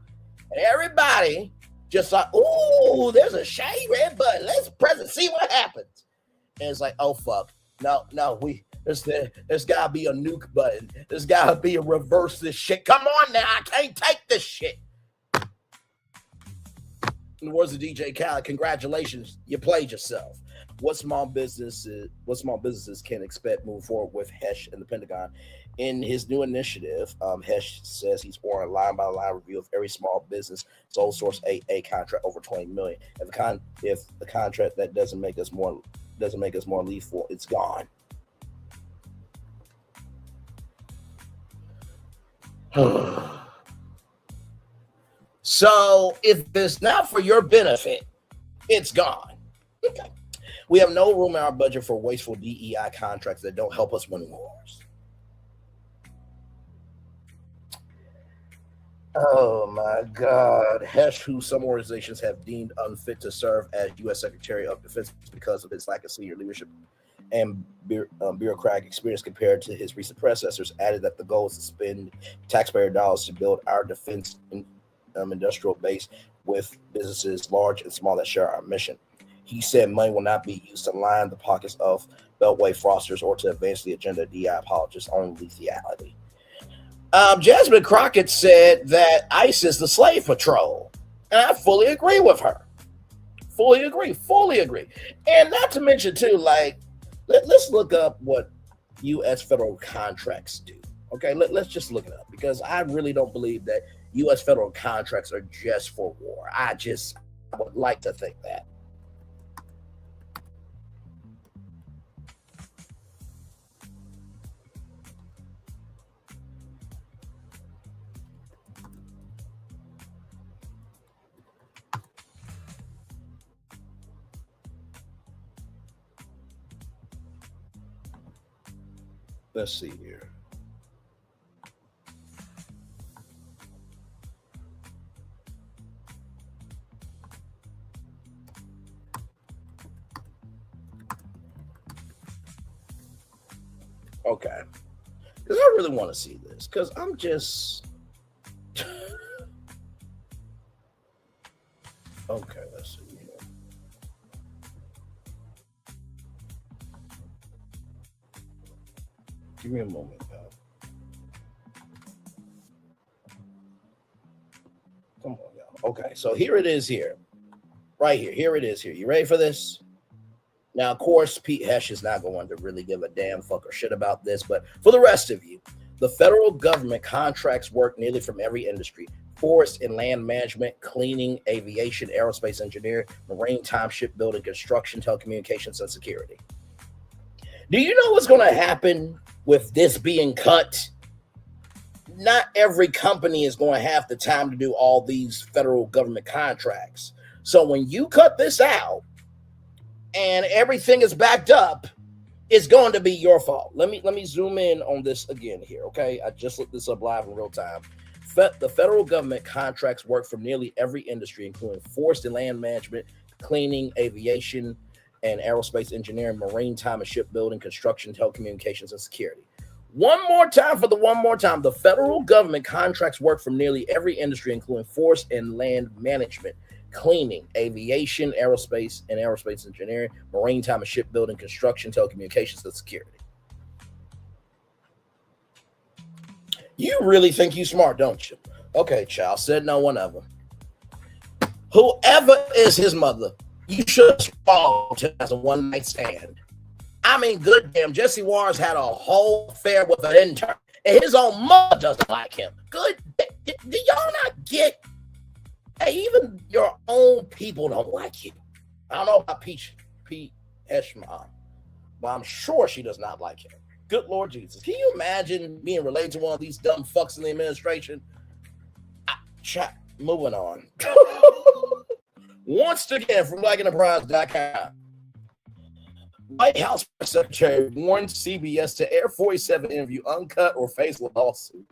and everybody just like, ooh, there's a shiny red button. Let's press it, see what happens. And it's like, oh fuck, no, there's gotta be a nuke button. There's gotta be a reverse this shit. Come on now, I can't take this shit. In the words of DJ Khaled, congratulations, you played yourself. What small businesses can expect moving forward with Hesh and the Pentagon? In his new initiative, Hesh says he's ordering line-by-line review of every small business sole source AA contract over $20 million. If the contract that doesn't make us more lethal, it's gone. So if it's not for your benefit, it's gone. Okay. We have no room in our budget for wasteful DEI contracts that don't help us win wars. Oh my God. Hesh, who some organizations have deemed unfit to serve as U.S. Secretary of Defense because of his lack of senior leadership and bureaucratic experience compared to his recent predecessors, added that the goal is to spend taxpayer dollars to build our defense industrial base with businesses large and small that share our mission. He said money will not be used to line the pockets of Beltway fraudsters or to advance the agenda of DI apologists on lethality. Jasmine Crockett said that ICE is the slave patrol, and I fully agree with her. Fully agree. And not to mention too, like, let's look up what U.S. federal contracts do. Okay, let's just look it up, because I really don't believe that U.S. federal contracts are just for war. I would like to think that. Let's see here. Okay. Because I really want to see this. Because I'm just... Okay, let's see here. Give me a moment, pal. Come on, y'all. Okay, so here it is here. Right here. Here it is here. You ready for this? Now, of course, Pete Hesh is not going to really give a damn fuck or shit about this, but for the rest of you, the federal government contracts work nearly from every industry: forest and land management, cleaning, aviation, aerospace engineering, marine time, shipbuilding, construction, telecommunications, and security. Do you know what's going to happen with this being cut? Not every company is going to have the time to do all these federal government contracts. So when you cut this out and everything is backed up, it's going to be your fault. Let me zoom in on this again here, okay? I just looked this up live in real time. The federal government contracts work from nearly every industry, including forest and land management, cleaning, aviation and aerospace engineering, marine time and shipbuilding, construction, telecommunications, and security. One more time. The federal government contracts work from nearly every industry, including forest and land management, cleaning, aviation, aerospace and aerospace engineering, marine time and shipbuilding, construction, telecommunications, and security. You really think you smart, don't you? Okay, child, said no one ever. Whoever is his mother, you should fall to as a one-night stand. I mean, good damn, Jesse Wars had a whole affair with an intern, and his own mother doesn't like him. Good, do y'all not get? Hey, even your own people don't like you. I don't know about Pete Eshma, but I'm sure she does not like him. Good Lord Jesus. Can you imagine being related to one of these dumb fucks in the administration? Moving on. Once again, from blackenterprise.com. White House Press Secretary warned CBS to air 47 interview uncut or face lawsuit.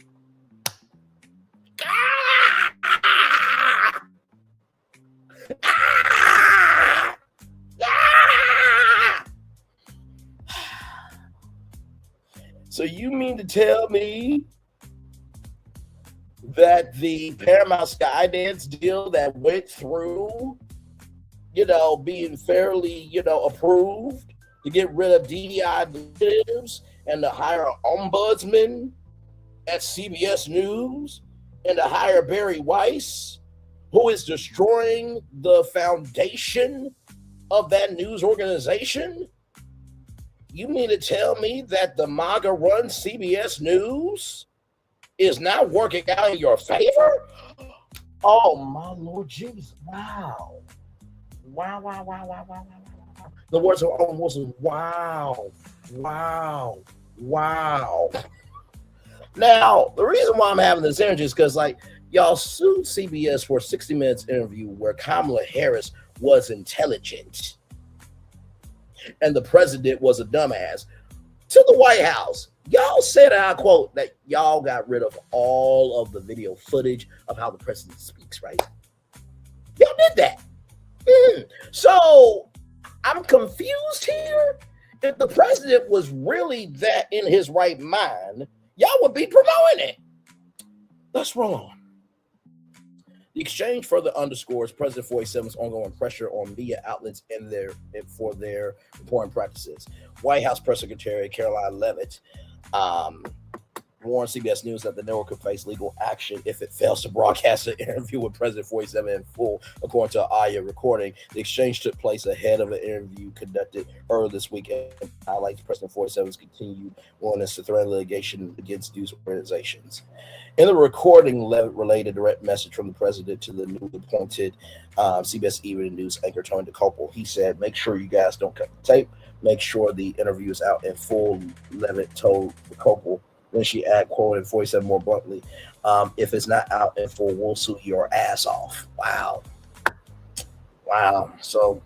So you mean to tell me that the Paramount Skydance deal that went through, being fairly, approved to get rid of DEI executives and to hire an ombudsman at CBS News and to hire Barry Weiss, who is destroying the foundation of that news organization? You mean to tell me that the MAGA-run CBS News is not working out in your favor? Oh, my Lord Jesus. Wow. The words of Owen Wilson. Wow. Now, the reason why I'm having this energy is because, y'all sued CBS for a 60 Minutes interview where Kamala Harris was intelligent and the president was a dumbass. To the White House, y'all said, I quote, that y'all got rid of all of the video footage of how the president speaks, right? Y'all did that. So I'm confused here. If the president was really that in his right mind, y'all would be promoting it. Let's roll on. The exchange further underscores President 47's ongoing pressure on media outlets for their reporting practices. White House Press Secretary Caroline Leavitt warned CBS News that the network could face legal action if it fails to broadcast an interview with President 47 in full, according to an audio recording. The exchange took place ahead of an interview conducted earlier this week and highlights President 47's continued willingness to threaten litigation against news organizations. In the recording, Leavitt relayed a direct message from the president to the newly appointed CBS Evening News anchor Tony DeCopel. He said, "Make sure you guys don't cut the tape. Make sure the interview is out in full," Leavitt told DeCopel. Then she added, quoting 47 more bluntly, "If it's not out in full, we'll sue your ass off." Wow. So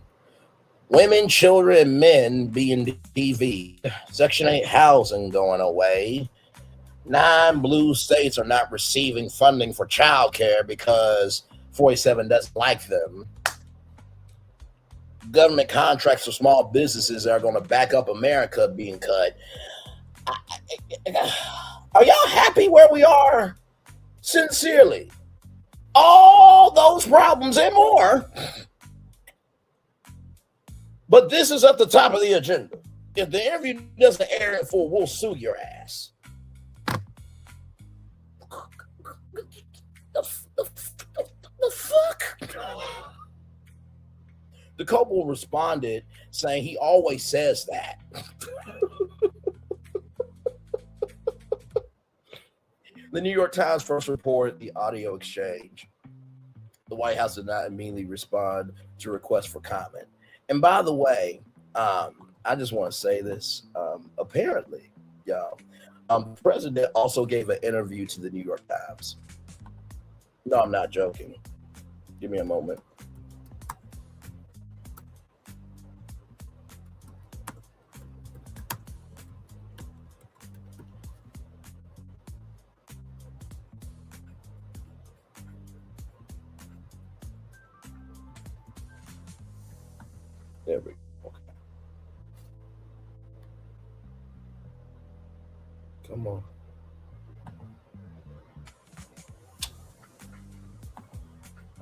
women, children, and men being DV, Section 8 housing going away. 9 blue states are not receiving funding for childcare because 47 doesn't like them. Government contracts for small businesses are going to back up America being cut. Are y'all happy where we are? Sincerely. All those problems and more. But this is at the top of the agenda. If the interview doesn't air in full, we'll sue your ass. The fuck? The couple responded saying he always says that. The New York Times first reported the audio exchange. The White House did not immediately respond to requests for comment. And by the way, I just want to say this. Apparently, y'all, the president also gave an interview to the New York Times. No, I'm not joking. Give me a moment. There we go. Okay. Come on.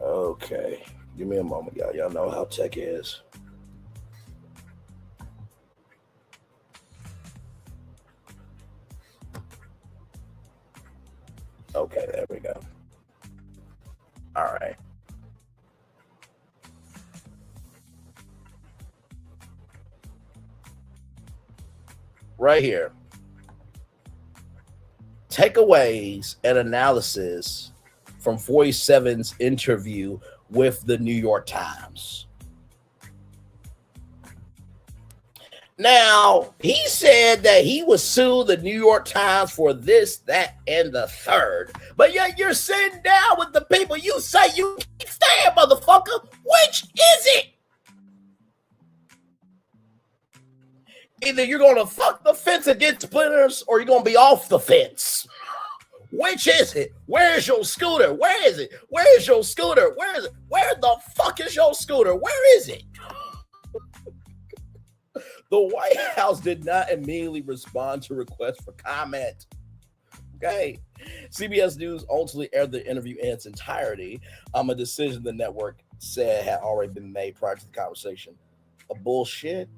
Okay. Give me a moment, y'all. Y'all know how tech is. Okay, there we go. All right. Right here. Takeaways and analysis from 47's interview with the New York Times. Now, he said that he would sue the New York Times for this, that, and the third. But yet you're sitting down with the people you say you can't stand, motherfucker. Which is it? Either you're going to fuck the fence and get splinters, or you're going to be off the fence. Which is it? Where's your scooter? Where is it? Where is your scooter? Where is it? Where the fuck is your scooter? Where is it? The White House did not immediately respond to requests for comment. Okay. CBS News ultimately aired the interview in its entirety. A decision the network said had already been made prior to the conversation. A bullshit.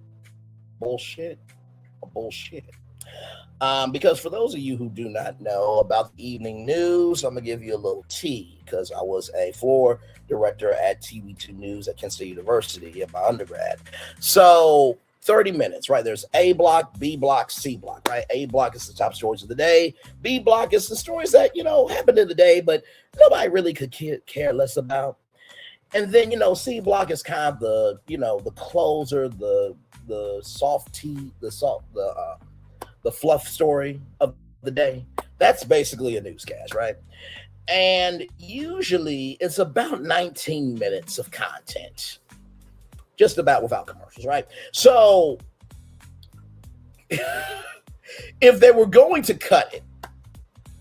Because for those of you who do not know about the evening news, I'm going to give you a little tea because I was a floor director at TV2 News at Kent State University in my undergrad. So 30 minutes, right? There's A block, B block, C block, right? A block is the top stories of the day. B block is the stories that, happened in the day, but nobody really could care less about. And then, C block is kind of the, the closer, the soft tea, the fluff story of the day. That's basically a newscast, right? And usually it's about 19 minutes of content, just about without commercials, right? So if they were going to cut it,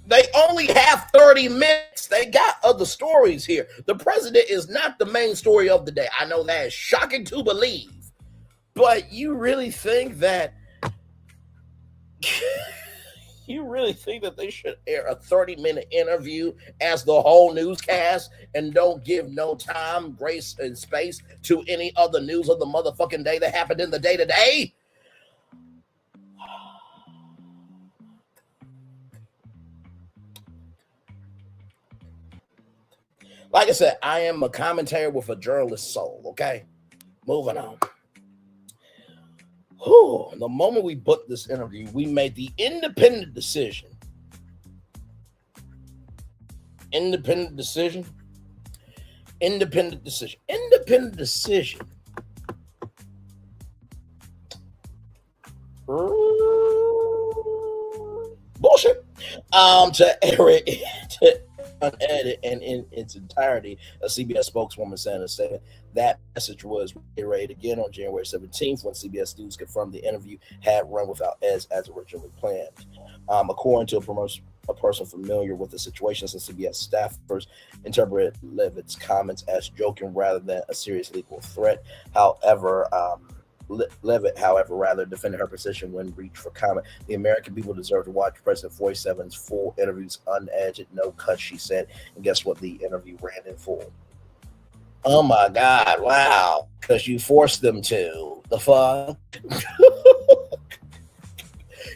they only have 30 minutes. They got other stories here. The president is not the main story of the day. I know that is shocking to believe, but you really think that they should air a 30-minute interview as the whole newscast and don't give no time, grace, and space to any other news of the motherfucking day that happened in the day-to-day? Like I said, I am a commentator with a journalist soul, okay? Moving on. The moment we booked this interview, we made the independent decision. Independent decision. Bullshit. To air it unedited and in its entirety, a CBS spokeswoman said in a statement that message was reiterated again on January 17th when CBS News confirmed the interview had run without ads as originally planned. According to a person familiar with the situation, since CBS staffers interpreted Levitt's comments as joking rather than a serious legal threat. However, Levitt, rather defended her position when reached for comment. The American people deserve to watch President 47's full interviews unedited, no cuts, she said. And guess what? The interview ran in full. Oh my God, wow. Because you forced them to. The fuck?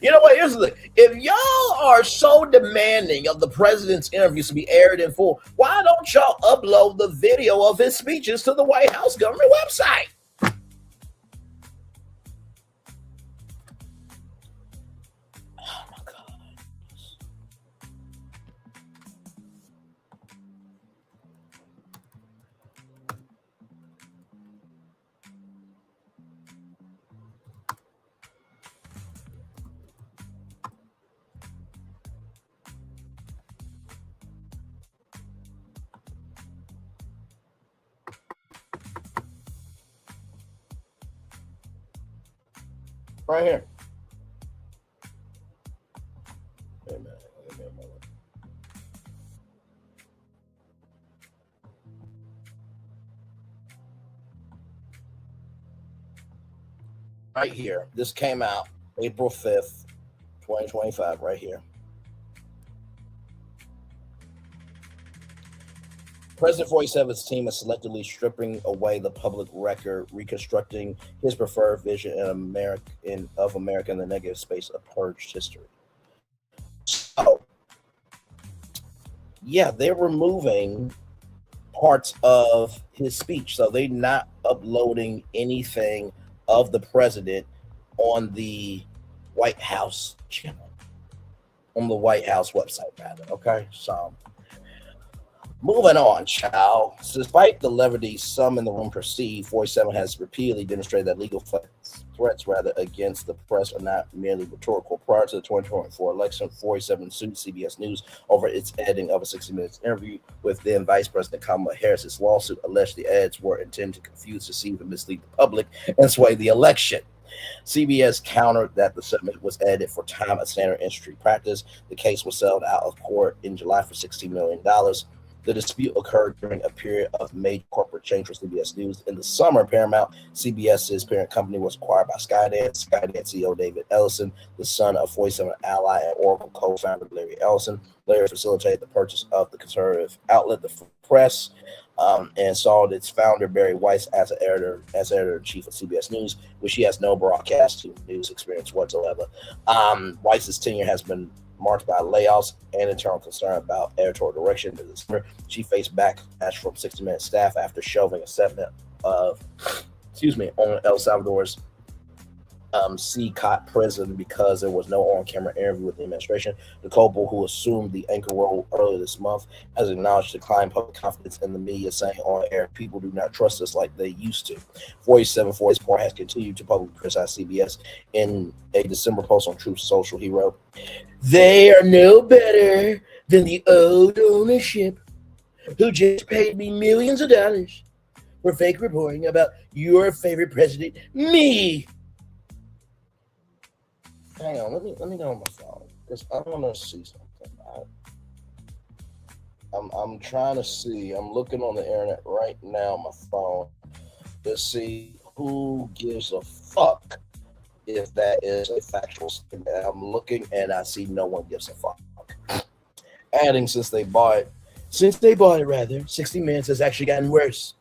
You know what? Here's the thing. If y'all are so demanding of the president's interviews to be aired in full, why don't y'all upload the video of his speeches to the White House government website? Right here. Wait a minute. Give me a moment. right here. This came out April 5th, 2025, right here. President 47's team is selectively stripping away the public record, reconstructing his preferred vision of America in the negative space of purged history. So, yeah, they're removing parts of his speech. So they're not uploading anything of the president on the White House channel, on the White House website, rather. Okay, so moving on, child. Despite the levity some in the room perceive, 47 has repeatedly demonstrated that legal threats against the press are not merely rhetorical. Prior to the 2024 election, 47 sued CBS News over its editing of a 60 Minutes interview with then Vice President Kamala Harris. This lawsuit alleged the ads were intended to confuse, deceive, and mislead the public and sway the election. CBS countered that the settlement was edited for time, a standard industry practice. The case was settled out of court in July for $16 million. The dispute occurred during a period of major corporate change for CBS News. In the summer, Paramount, CBS's parent company, was acquired by Skydance. Skydance CEO David Ellison, the son of 47 ally and Oracle co-founder Larry Ellison. Larry facilitated the purchase of the conservative outlet, the Free Press, and installed its founder, Barry Weiss, as editor-in-chief of CBS News, which he has no broadcast news experience whatsoever. Weiss's tenure has been marked by layoffs and internal concern about editorial direction. In December, she faced backlash from 60 Minutes staff after shelving a segment of, on El Salvador's CCOT prison because there was no on-camera interview with the administration. The couple, who assumed the anchor role earlier this month, has acknowledged declined public confidence in the media, saying on air, people do not trust us like they used to. 47 for his part has continued to publicly criticize CBS. In a December post on Truth Social, he wrote, "They are no better than the old ownership who just paid me millions of dollars for fake reporting about your favorite president, me." Hang on, let me go on my phone because I want to see something. I'm trying to see. I'm looking on the internet right now on my phone to see who gives a fuck if that is a factual statement. I'm looking and I see no one gives a fuck. Adding, since they bought it, 60 Minutes has actually gotten worse.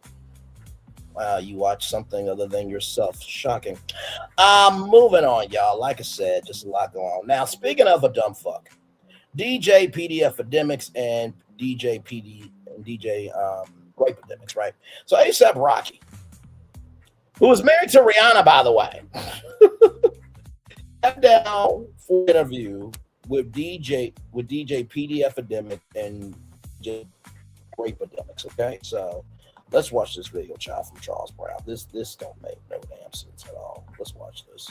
Wow, you watch something other than yourself. Shocking. Moving on, y'all. Like I said, just a lot going on. Now, speaking of a dumb fuck, DJ PD Epidemics and DJ Grape Epidemics, right? So ASAPRocky, who was married to Rihanna, by the way, sat down for an interview with DJ PD Epidemic and DJ Grape Epidemics. Okay, so let's watch this video, child, from Charles Brown. This don't make no damn sense at all. Let's watch this.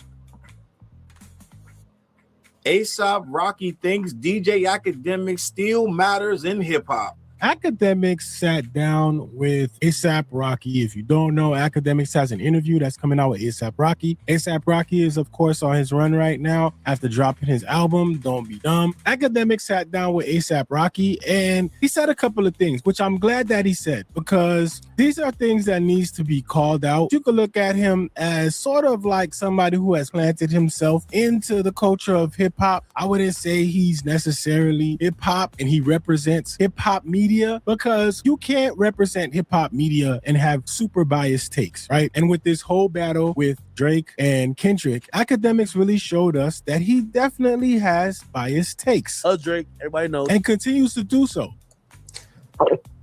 ASAPRocky thinks DJ Academics still matters in hip hop. Academics sat down with ASAPRocky. If you don't know, Academics has an interview that's coming out with ASAPRocky. ASAPRocky is, of course, on his run right now after dropping his album, Don't Be Dumb. Academics sat down with ASAPRocky and he said a couple of things, which I'm glad that he said, because these are things that needs to be called out. You could look at him as sort of like somebody who has planted himself into the culture of hip hop. I wouldn't say he's necessarily hip hop and he represents hip hop media, because you can't represent hip hop media and have super biased takes, right? And with this whole battle with Drake and Kendrick, Academics really showed us that he definitely has biased takes. Drake, everybody knows. And continues to do so.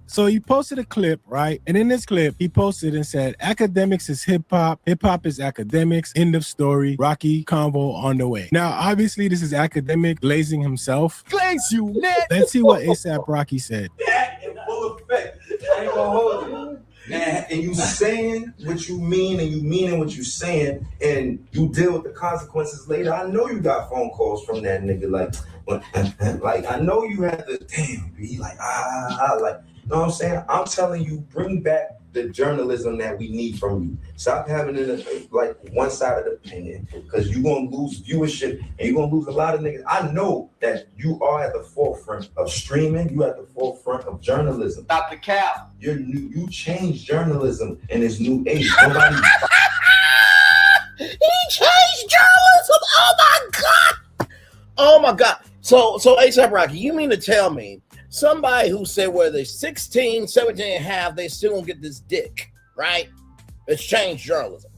So he posted a clip, right? And in this clip, he posted and said, "Academics is hip hop is academics, end of story, Rocky convo on the way." Now, obviously, this is Academic glazing himself. Glaze you, net. Let's see what ASAPRocky said. That in full effect. I ain't gonna hold you. And you saying what you mean, and you meaning what you saying, and you deal with the consequences later. I know you got phone calls from that nigga, like I know you had to be like, like, you know what I'm saying? I'm telling you, bring back the journalism that we need from you. Stop having it like one side of the opinion, because you're gonna lose viewership and you're gonna lose a lot of niggas. I know that you are at the forefront of streaming, you at the forefront of journalism. Stop the cap. You changed journalism in this new age. Nobody He changed journalism. Oh my God. Oh my God. So APRocky, you mean to tell me somebody who said whether they're 16, 17 and a half, they still gonna get this dick, right? It's changed journalism.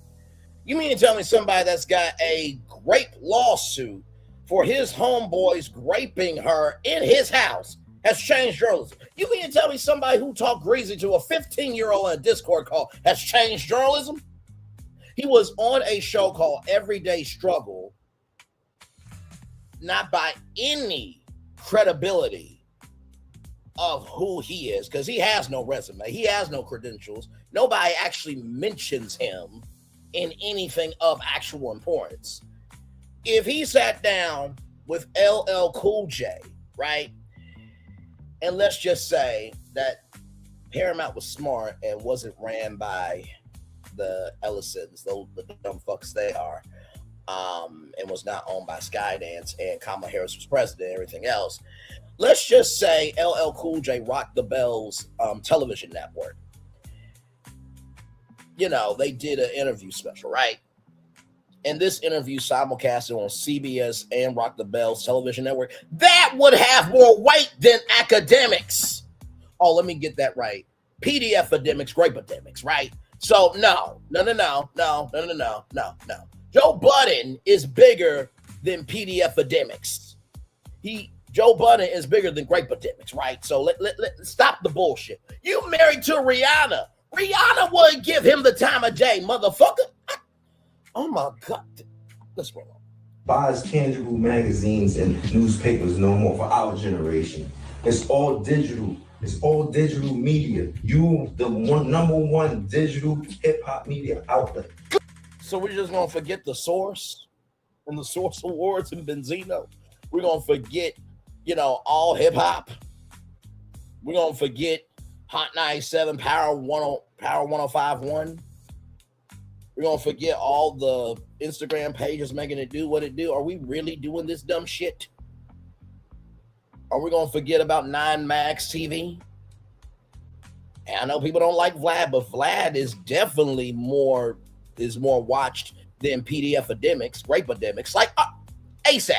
You mean to tell me somebody that's got a grape lawsuit for his homeboys raping her in his house has changed journalism? You mean to tell me somebody who talked greasy to a 15-year-old on a Discord call has changed journalism? He was on a show called Everyday Struggle, not by any credibility of who he is, because he has no resume. He has no credentials. Nobody actually mentions him in anything of actual importance. If he sat down with LL Cool J, right, and let's just say that Paramount was smart and wasn't ran by the Ellisons, the dumb fucks they are, and was not owned by Skydance, and Kamala Harris was president and everything else. Let's just say LL Cool J rocked the Bells television network. You know, they did an interview special, right? And this interview simulcasted on CBS and Rock the Bells television network. That would have more weight than academics. Oh, let me get that right. PDF academics, grape academics, right? So no. Joe Budden is bigger than PDF academics. Joe Budden is bigger than grape academics, right? So let stop the bullshit. You married to Rihanna. Rihanna wouldn't give him the time of day, motherfucker. Oh my God. Let's roll on. Buys tangible magazines and newspapers no more for our generation. It's all digital. It's all digital media. You, the number one digital hip hop media outlet. So we're just gonna forget the Source and the Source Awards and Benzino. We're gonna forget, all hip hop. We're gonna forget Hot 97, Power 105.1. We're gonna forget all the Instagram pages making it do what it do. Are we really doing this dumb shit? Are we gonna forget about 9 Max TV? And I know people don't like Vlad, but Vlad is definitely more watched than PDF academics, grape academics, like ASAP.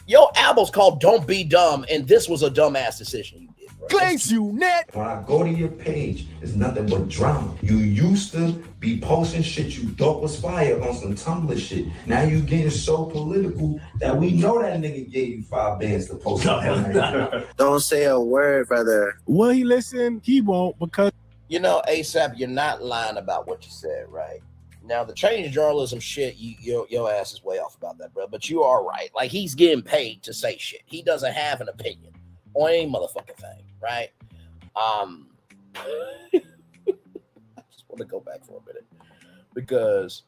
Your album's called Don't Be Dumb, and this was a dumbass decision you did, bro. Thanks, you net. When I go to your page, it's nothing but drama. You used to be posting shit you thought was fire on some Tumblr shit. Now you getting so political that we know that nigga gave you 5 bands to post. Don't say a word, brother. Will he listen? He won't, because ASAP, you're not lying about what you said, right? Now the change journalism shit, your ass is way off about that, bro. But you are right. Like, he's getting paid to say shit. He doesn't have an opinion on any motherfucking thing, right? I just want to go back for a minute because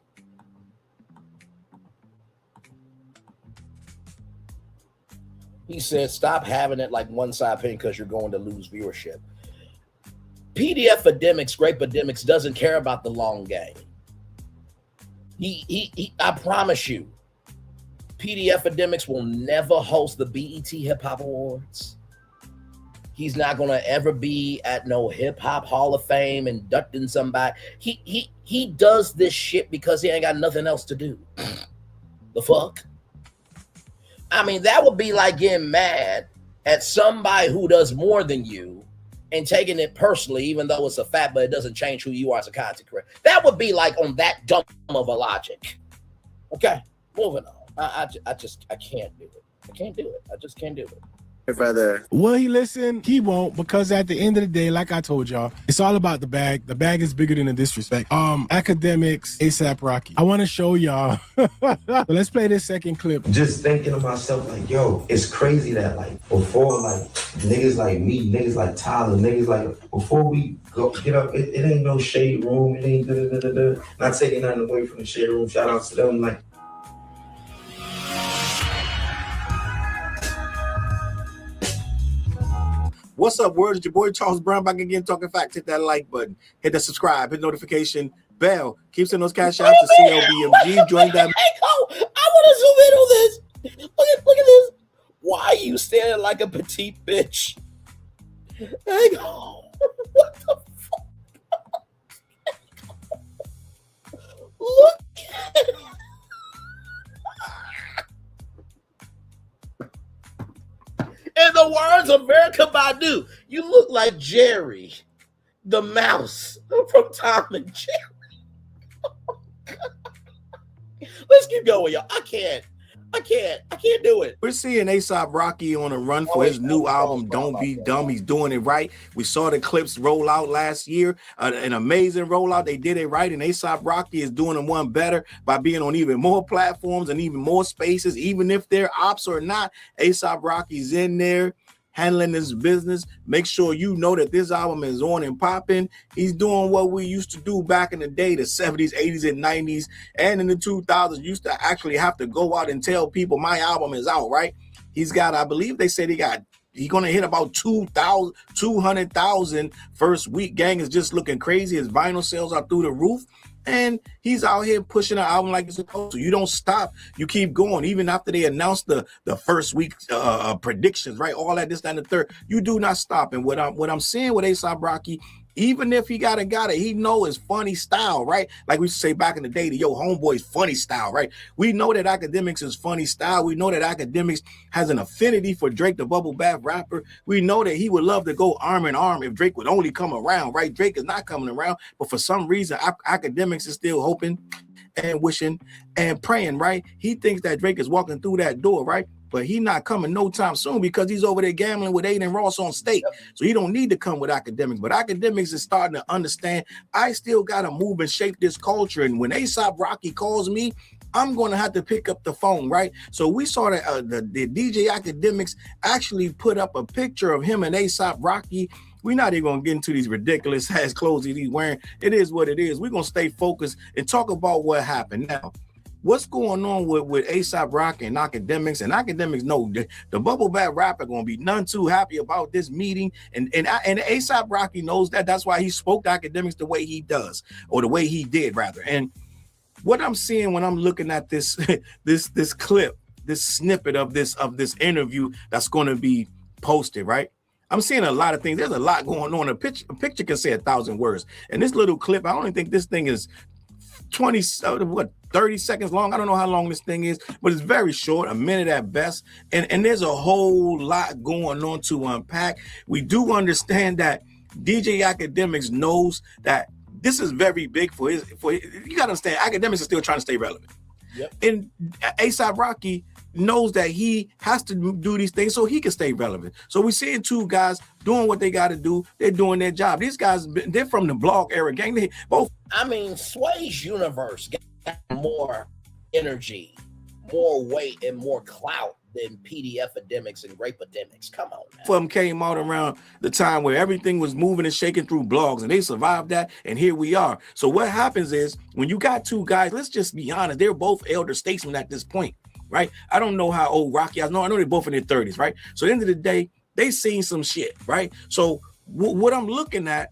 he said stop having it like one side opinion because you're going to lose viewership. PDF academics, grape academics doesn't care about the long game. He I promise you, PDF academics will never host the BET Hip Hop Awards. He's not gonna ever be at no Hip Hop Hall of Fame inducting somebody. He does this shit because he ain't got nothing else to do. The fuck? I mean, that would be like getting mad at somebody who does more than you and taking it personally, even though it's a fact, but it doesn't change who you are as a content creator. That would be like on that dumb of a logic. Okay, moving on. I can't do it. I can't do it. I just can't do it. Brother. Will he listen? He won't, because at the end of the day, like I told y'all, it's all about the bag. The bag is bigger than the disrespect. Academics, APRocky. I want to show y'all. So let's play this second clip. Just thinking to myself, like, yo, it's crazy that, like, before, like, niggas like me, niggas like Tyler, niggas like, before we go get up, it ain't no shade room, it ain't da-da-da-da-da. Not taking nothing away from the shade room. Shout out to them, like, What's up, world? It's your boy Charles Brown back again, talking fact. Hit that like button, hit that subscribe, hit notification bell. Keep sending those cash out to CLBMG. Join that. I want to zoom in on this. Look at this. Why are you standing like a petite bitch? What the fuck? Look at In the words of Erykah Badu, you look like Jerry, the mouse from Tom and Jerry. Let's keep going, y'all. I can't do it. We're seeing APRocky on a run for his new album, Don't Be Dumb. He's doing it right. We saw the clips roll out last year, an amazing rollout. They did it right, and APRocky is doing them one better by being on even more platforms and even more spaces. Even if they're ops or not, APRocky's in there handling his business. Make sure you know that this album is on and popping. He's doing what we used to do back in the day, the 70s, 80s, and 90s, and in the 2000s. Used to actually have to go out and tell people my album is out, right? He's got, I believe they said he's going to hit about 200,000 first week. Gang is just looking crazy. His vinyl sales are through the roof. And he's out here pushing an album like it's supposed to. You don't stop. You keep going. Even after they announced the first week predictions, right? All that, this, that, and the third. You do not stop. And what I'm seeing with APRocky, even if he got it, he know his funny style, right? Like we used to say back in the day, yo, homeboy's funny style, right? We know that Academics is funny style. We know that Academics has an affinity for Drake, the bubble bath rapper. We know that he would love to go arm in arm if Drake would only come around, right? Drake is not coming around, but for some reason, Academics is still hoping and wishing and praying, right? He thinks that Drake is walking through that door, right? But he not coming no time soon because he's over there gambling with Aiden Ross on stake. So he don't need to come with Academics. But Academics is starting to understand I still got to move and shape this culture. And when APRocky calls me, I'm going to have to pick up the phone, right? So we saw that the DJ Academics actually put up a picture of him and APRocky. We're not even going to get into these ridiculous ass clothes that he's wearing. It is what it is. We're going to stay focused and talk about what happened. Now, what's going on with APRocky and Academics? And Academics know the bubble bath rapper going to be none too happy about this meeting. And APRocky knows that. That's why he spoke to Academics the way he does, or the way he did, rather. And what I'm seeing when I'm looking at this this clip, this snippet of this interview that's going to be posted, right? I'm seeing a lot of things. There's a lot going on. A picture can say 1,000 words. And this little clip, I don't think this thing is 30 seconds long. I don't know how long this thing is, but it's very short, a minute at best. And there's a whole lot going on to unpack. We do understand that DJ Academics knows that this is very big for you got to understand, Academics is still trying to stay relevant. Yep. And APRocky knows that he has to do these things so he can stay relevant. So we're seeing two guys doing what they got to do. They're doing their job. These guys, they're from the blog era, gang. They both. I mean, Sway's universe got more energy, more weight, and more clout than PDF Academics and Grape Academics. Come on, man. Of them came out around the time where everything was moving and shaking through blogs, and they survived that, and here we are. So what happens is, when you got two guys, let's just be honest, they're both elder statesmen at this point, right? I don't know how old Rocky is. I know they're both in their 30s, right? So at the end of the day, they seen some shit, right? So what I'm looking at,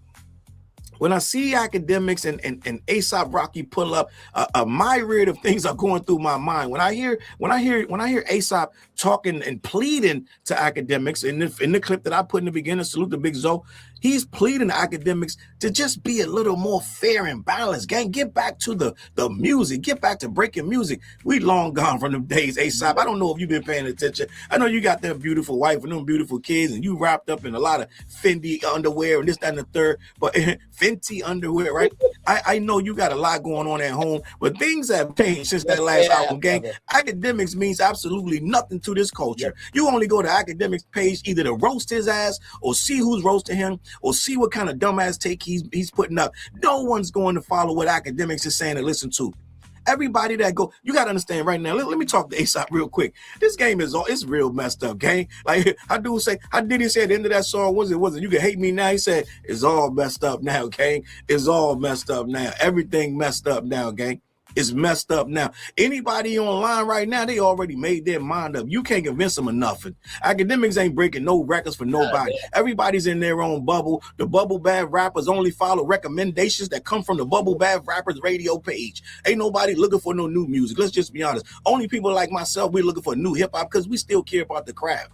when I see Academics and APRocky pull up, a myriad of things are going through my mind. When I hear ASAP talking and pleading to Academics in the clip that I put in the beginning, salute to Big Zo, he's pleading to Academics to just be a little more fair and balanced. Gang, get back to the music, get back to breaking music. We long gone from the days, ASAP. I don't know if you've been paying attention. I know you got that beautiful wife and them beautiful kids, and you wrapped up in a lot of Fendi underwear and this, that, and the third, but Fenty underwear, right? I know you got a lot going on at home, but things have changed since that last album, gang. Academics means absolutely nothing to this culture. You only go to Academics page either to roast his ass or see who's roasting him or see what kind of dumbass take he's putting up. No one's going to follow what Academics is saying and listen to. Everybody that go, you got to understand right now. Let me talk to ASAP real quick. This game it's real messed up, gang. Like how did he say at the end of that song? Was it you can hate me now? He said it's all messed up now, gang. It's all messed up now. Everything messed up now, gang. It's messed up now. Anybody online right now, they already made their mind up. You can't convince them of nothing. Academics ain't breaking no records for nobody. Everybody's in their own bubble. The bubble bath rappers only follow recommendations that come from the bubble bath rappers radio page. Ain't nobody looking for no new music. Let's just be honest. Only people like myself, we're looking for new hip hop because we still care about the craft.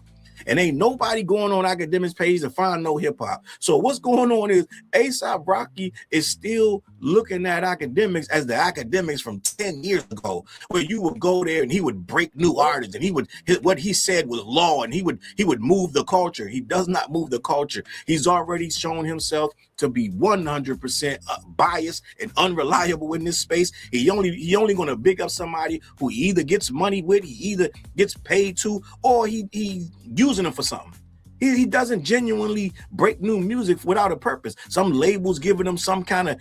and ain't nobody going on Academics page to find no hip hop. So what's going on is APRocky is still looking at Academics as the Academics from 10 years ago, where you would go there and he would break new artists, and what he said was law, and he would move the culture. He does not move the culture. He's already shown himself to be 100% biased and unreliable in this space. He only going to big up somebody who he either gets money with, he either gets paid to, or he using them for something. He doesn't genuinely break new music without a purpose. Some labels giving him some kind of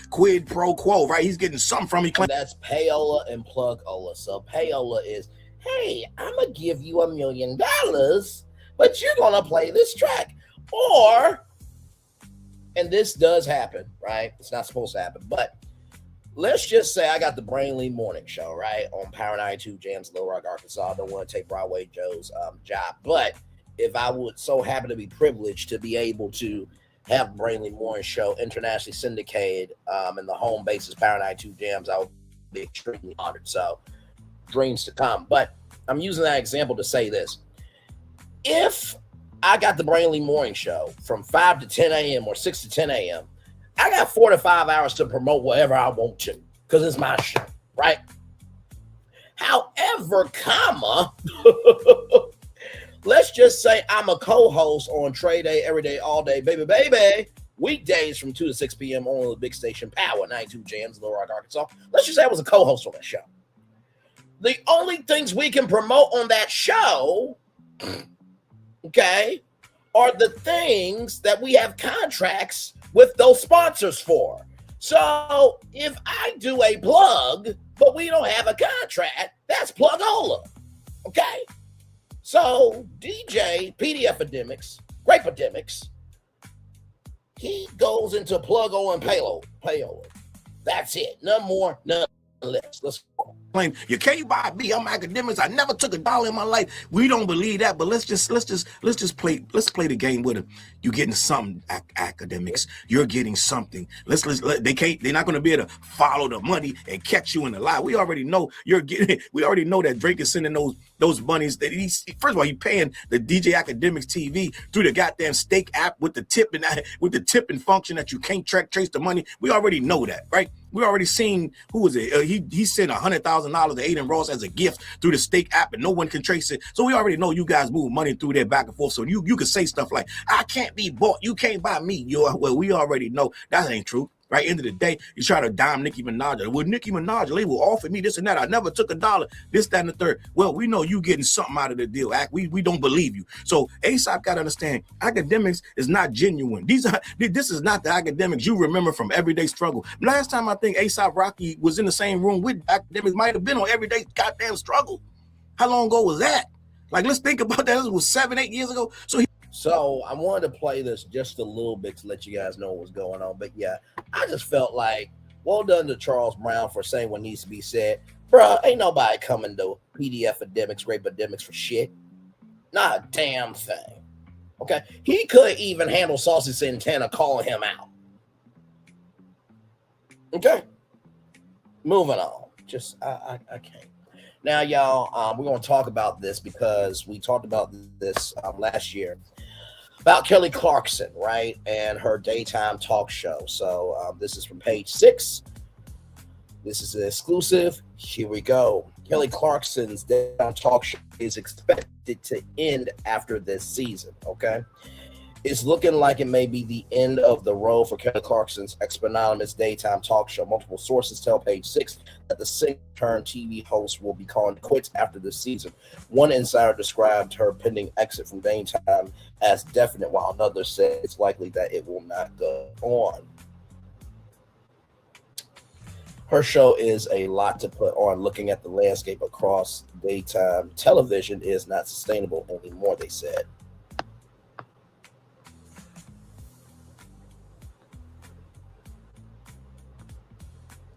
quid pro quo, right? He's getting something from me. That's payola and plugola. So payola is, hey, I'm gonna give you $1 million, but you're gonna play this track. Or, and this does happen, right? It's not supposed to happen, but let's just say I got the Brainly Morning Show, right, on Power 92 Jams, Little Rock, Arkansas. I don't want to take Broadway Joe's job, but if I would so happen to be privileged to be able to have Brainly Morning Show internationally syndicated and the home base is Power 92 Jams, I would be extremely honored. So dreams to come. But I'm using that example to say this. If I got the Brainly Morning Show from 5 to 10 a.m. or 6 to 10 a.m., I got 4 to 5 hours to promote whatever I want to because it's my show, right? However, let's just say I'm a co-host on Trey Day, every day, all day, baby, weekdays from 2 to 6 p.m. on the big station Power 92 Jams, Little Rock, Arkansas. Let's just say I was a co-host on that show. The only things we can promote on that show, okay, are the things that we have contracts with those sponsors for. So if I do a plug, but we don't have a contract, that's plugola, okay? So DJ PDF Grape-ademics, he goes into plugo and payola. That's it. None more, none less. Let's go. You can't buy me. I'm Academics. I never took $1 in my life. We don't believe that, but let's just play the game with them. You're getting something, Academics. You're getting something. They're not going to be able to follow the money and catch you in the lie. We already know you're getting. We already know that Drake is sending those monies. That first of all, he's paying the DJ Academics TV through the goddamn Stake app with the tipping function that you can't trace the money. We already know that, right? We already seen, who was it? He sent $100,000 to Aiden Ross as a gift through the Stake app, and no one can trace it. So we already know you guys move money through there back and forth. So you can say stuff like, I can't be bought. You can't buy me. Well, we already know that ain't true. Right, end of the day, you try to dime Nicki Minaj. Well, Nicki Minaj label offered me this and that. I never took $1. This, that, and the third. Well, we know you getting something out of the deal. We don't believe you. So ASAP got to understand, Academics is not genuine. This is not the Academics you remember from Everyday Struggle. Last time I think APRocky was in the same room with Academics might have been on Everyday goddamn Struggle. How long ago was that? Like, let's think about that. This was 7-8 years ago. So I wanted to play this just a little bit to let you guys know what's going on. But yeah, I just felt like, well done to Charles Brown for saying what needs to be said. Bruh, ain't nobody coming to PDF-ademics, Rape-ademics for shit. Not a damn thing. Okay? He could even handle Saucy Santana calling him out. Okay? Moving on. Just, I can't. Now, y'all, we're going to talk about this because we talked about this last year about Kelly Clarkson, right, and her daytime talk show. So this is from page 6. This is an exclusive. Here we go. Kelly Clarkson's daytime talk show is expected to end after this season, okay? It's looking like it may be the end of the road for Kelly Clarkson's eponymous daytime talk show. Multiple sources tell page 6 that the singer-turned-TV host will be calling quits after this season. One insider described her pending exit from daytime as definite, while another said it's likely that it will not go on. Her show is a lot to put on. Looking at the landscape across daytime television is not sustainable anymore, they said.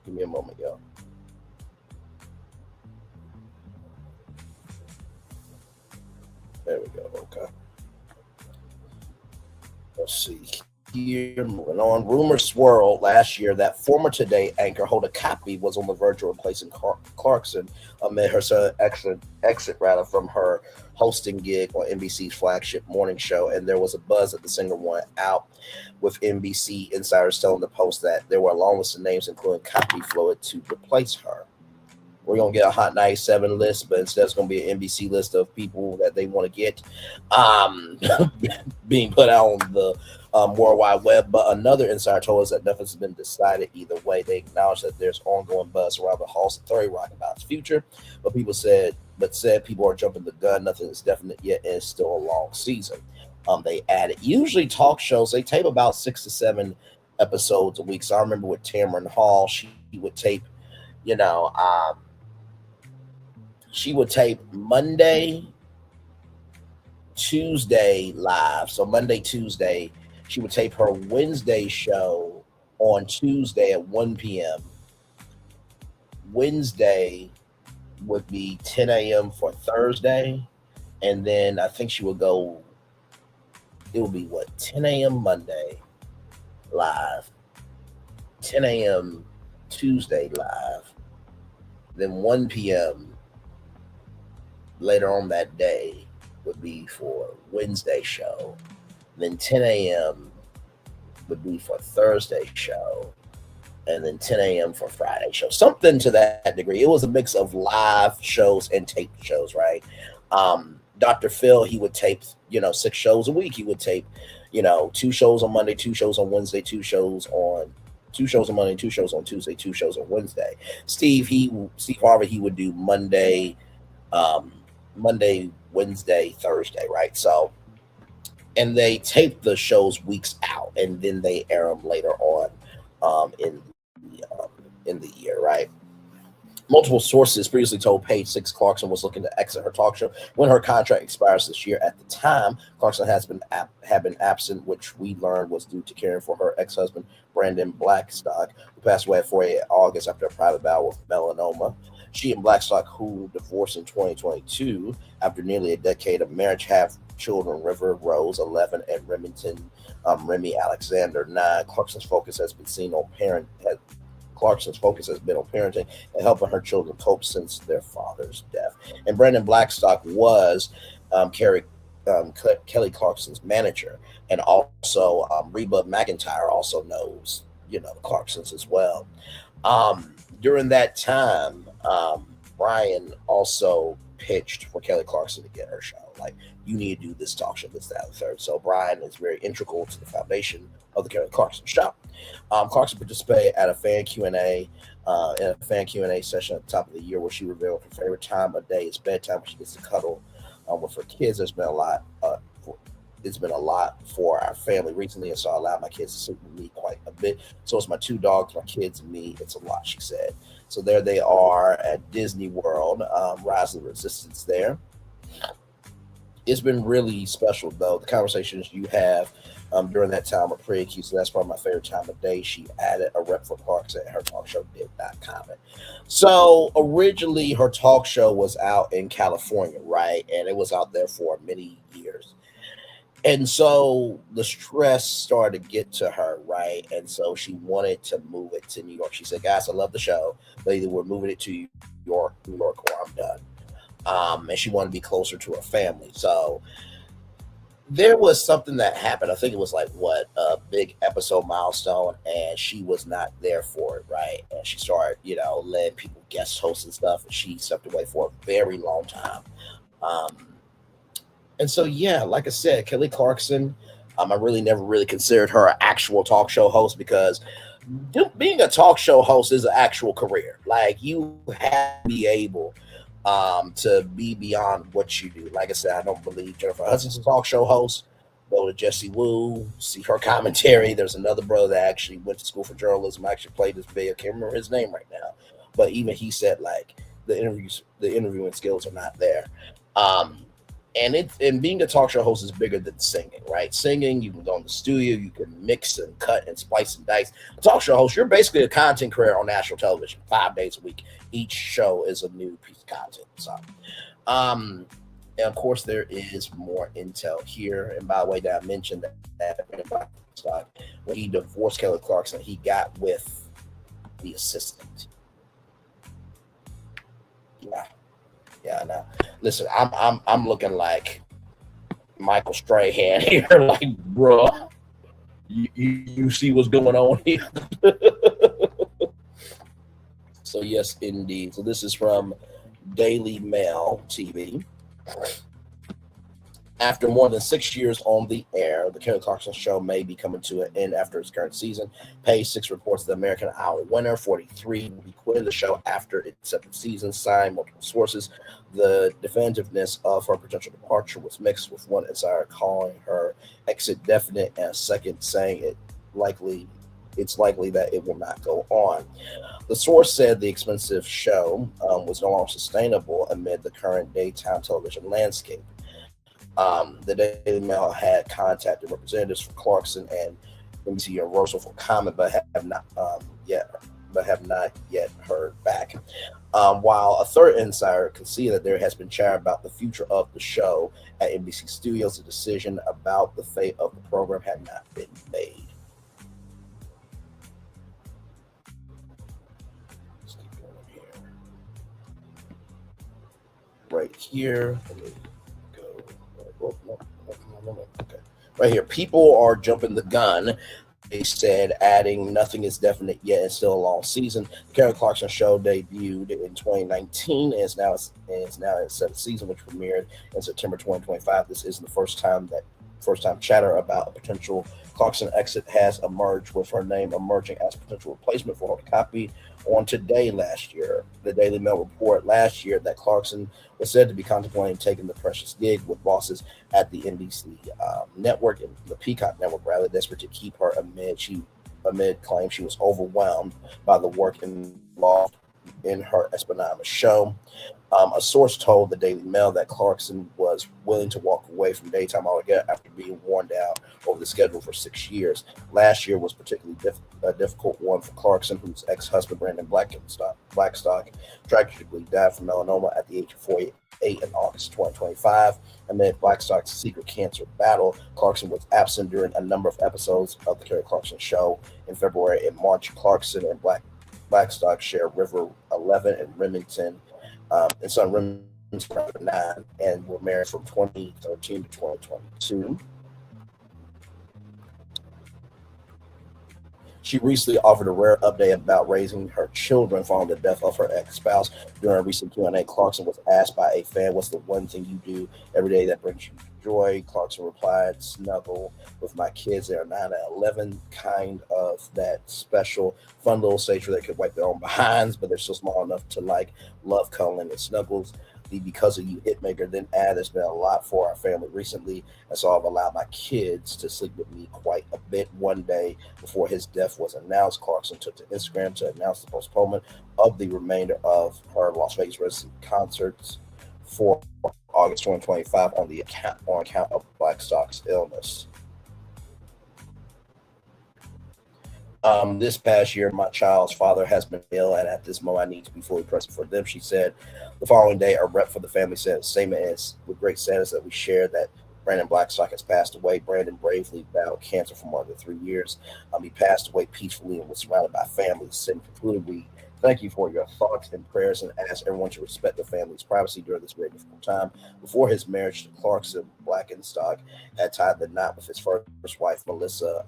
Give me a moment, y'all. There we go. Okay. Let's see here, moving on. Rumors swirled last year that former Today anchor Hoda Kotb was on the verge of replacing Clarkson amid her sudden exit from her hosting gig on NBC's flagship morning show. And there was a buzz that the singer wanted out, with NBC insiders telling the Post that there were a long list of names, including Kotb, floated to replace her. We're going to get a Hot 97 list, but instead it's going to be an NBC list of people that they want to get being put out on the World Wide Web. But another insider told us that nothing's been decided either way. They acknowledged that there's ongoing buzz around the Hall's Authority Rock about its future, but said people are jumping the gun. Nothing is definite yet, and it's still a long season. They added, usually talk shows, they tape about 6 to 7 episodes a week. So I remember with Tamron Hall, she would tape, she would tape Monday, Tuesday live. So Monday, Tuesday, she would tape her Wednesday show on Tuesday at 1 p.m. Wednesday would be 10 a.m. for Thursday. And then I think she would go, it would be 10 a.m. Monday live, 10 a.m. Tuesday live, then 1 p.m. later on that day would be for Wednesday show. Then 10 a.m. would be for Thursday show. And then 10 a.m. for Friday show. Something to that degree. It was a mix of live shows and taped shows, right? Dr. Phil, he would tape, 6 shows a week. He would tape, 2 shows on Monday, 2 shows on Wednesday, 2 shows on Monday, 2 shows on Tuesday, 2 shows on Wednesday. Steve Harvey, he would do Monday, Wednesday, Thursday, right? So, and they tape the shows weeks out, and then they air them later on in the year, right? Multiple sources previously told Page Six Clarkson was looking to exit her talk show when her contract expires this year. At the time, Clarkson had been absent, which we learned was due to caring for her ex-husband, Brandon Blackstock, who passed away at 48 August after a private battle with melanoma. She and Blackstock, who divorced in 2022 after nearly a decade of marriage, have children: River Rose, 11, and Remy Alexander, 9. Clarkson's focus has been on parenting and helping her children cope since their father's death. And Brandon Blackstock was Kelly Clarkson's manager, and also Reba McEntire also knows the Clarksons as well. During that time, Brian also pitched for Kelly Clarkson to get her show. Like, you need to do this talk show, this, that, and the third. So Brian is very integral to the foundation of the Kelly Clarkson show. Clarkson participated at a fan Q&A session at the top of the year where she revealed her favorite time of day is bedtime, when she gets to cuddle with her kids. There's been a lot. It's been a lot for our family recently, and so I allowed my kids to sleep with me quite a bit. So it's my 2 dogs, my kids, and me. It's a lot, she said. So there they are at Disney World, Rise of the Resistance there. It's been really special, though. The conversations you have during that time are pretty cute. So that's probably my favorite time of day. She added a rep for Clarkson, and her talk show did not comment. So originally her talk show was out in California, right? And it was out there for many years. And so the stress started to get to her, right? And so she wanted to move it to New York. She said, guys, I love the show, but either we're moving it to New York, or I'm done. And she wanted to be closer to her family. So there was something that happened. I think it was a big episode milestone, and she was not there for it, right? And she started, letting people guest host and stuff, and she stepped away for a very long time. And so, yeah, like I said, Kelly Clarkson, I really never really considered her an actual talk show host, because being a talk show host is an actual career. Like, you have to be able to be beyond what you do. Like I said, I don't believe Jennifer Hudson's a talk show host. Go to Jessie Wu, see her commentary. There's another brother that actually went to school for journalism. I actually played this video. I can't remember his name right now. But even he said, the interviewing skills are not there. And being a talk show host is bigger than singing, right? Singing, you can go in the studio, you can mix and cut and splice and dice. A talk show host, you're basically a content creator on national television 5 days a week. Each show is a new piece of content. So, and of course, there is more intel here. And by the way, that I mentioned that when he divorced Kelly Clarkson, he got with the assistant. Yeah. Now, listen, I'm looking like Michael Strahan here, like, bruh, you see what's going on here. So yes, indeed. So this is from Daily Mail TV. After more than 6 years on the air, the Kelly Clarkson show may be coming to an end after its current season. Page 6 reports the American Idol winner, 43, will be quitting the show after its second season, signed multiple sources. The definitiveness of her potential departure was mixed, with one insider calling her exit definite and a second saying it's likely that it will not go on. The source said the expensive show was no longer sustainable amid the current daytime television landscape. The Daily Mail had contacted representatives from Clarkson and NBC Universal for comment, but have not yet heard back. While a third insider conceded that there has been chatter about the future of the show at NBC Studios, the decision about the fate of the program had not been made. Let's keep going here. Right here. Let me go. Okay. Right here. People are jumping the gun. They said, adding, nothing is definite yet. It's still a long season. The Kelly Clarkson show debuted in 2019 and is now in its seventh season, which premiered in September 2025. This isn't the first time chatter about a potential Clarkson exit has emerged, with her name emerging as potential replacement for her copy on Today last year. The Daily Mail reported last year that Clarkson was said to be contemplating taking the precious gig with bosses at the NBC network, and the Peacock network, rather, desperate to keep her amid claims she was overwhelmed by the work involved in her Espionage show. A source told the Daily Mail that Clarkson was willing to walk away from daytime altogether after being worn down over the schedule for 6 years. Last year was particularly a difficult one for Clarkson, whose ex-husband Brandon Blackstock tragically died from melanoma at the age of 48 in August 2025. Amid Blackstock's secret cancer battle, Clarkson was absent during a number of episodes of the Kelly Clarkson show. In February and March, Clarkson and Blackstock share River 11 and Remington. And son Remington 9, and were married from 2013 to 2022. She recently offered a rare update about raising her children following the death of her ex-spouse. During a recent Q&A, Clarkson was asked by a fan, "What's the one thing you do every day that brings you joy?" Clarkson replied, "Snuggle with my kids. They are 9 and 11, kind of that special, fun little stage where they could wipe their own behinds, but they're still small enough to love cuddling and snuggles. The Because of You hitmaker then added, there's been a lot for our family recently, and so I've allowed my kids to sleep with me quite a bit. One day before his death was announced, Clarkson took to Instagram to announce the postponement of the remainder of her Las Vegas residency concerts for August 2025 on account of Blackstock's illness. This past year, my child's father has been ill, and at this moment, I need to be fully present for them," she said. The following day, a rep for the family said, "Statement is with great sadness that we share that Brandon Blackstock has passed away. Brandon bravely battled cancer for more than 3 years. He passed away peacefully and was surrounded by family." And concluded, "We thank you for your thoughts and prayers and ask everyone to respect the family's privacy during this very difficult time." Before his marriage to Clarkson, Blackstock had tied the knot with his first wife, Melissa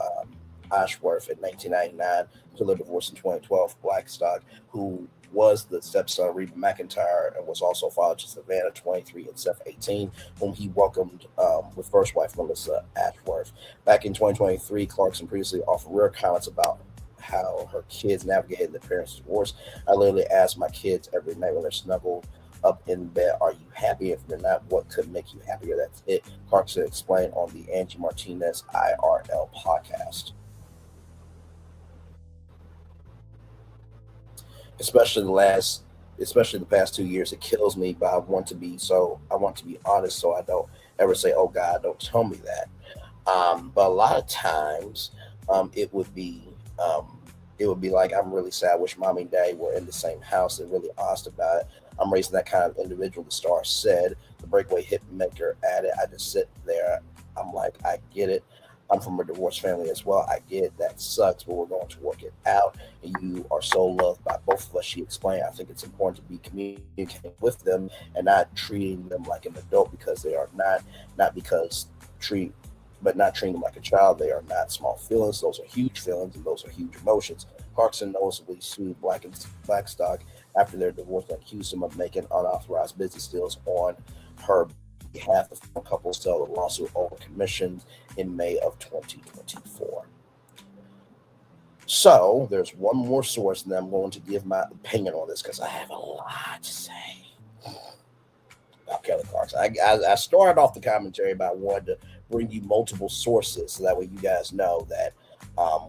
Ashworth, in 1999 until their divorce in 2012. Blackstock, who was the stepson of Reba McEntire and was also father to Savannah, 23, and Seth, 18, whom he welcomed with first wife Melissa Ashworth. Back in 2023, Clarkson previously offered rare comments about how her kids navigated their parents' divorce. "I literally ask my kids every night when they're snuggled up in bed, are you happy? If they're not, what could make you happier? That's it," Clarkson explained on the Angie Martinez IRL podcast. Especially the past 2 years, it kills me, but I want to be honest, so I don't ever say, "Oh God, don't tell me that." But a lot of times, it would be like, "I'm really sad. I wish mommy and daddy were in the same house." They're really honest about it. "I'm raising that kind of individual," the star said. The breakaway hit maker added, "I just sit there. I'm like, I get it." I'm from a divorced family as well. I get that sucks, but we're going to work it out. And you are so loved by both of us, she explained. I think it's important to be communicating with them and not treating them like an adult because they are not treating them like a child. They are not small feelings. Those are huge feelings and those are huge emotions. Clarkson noticeably sued Blackstock after their divorce and accused him of making unauthorized business deals on her behalf. The couple settled a lawsuit over commissions in May of 2024. So there's one more source, and then I'm going to give my opinion on this because I have a lot to say about Kelly Clarkson. I started off the commentary by wanting to bring you multiple sources so that way you guys know that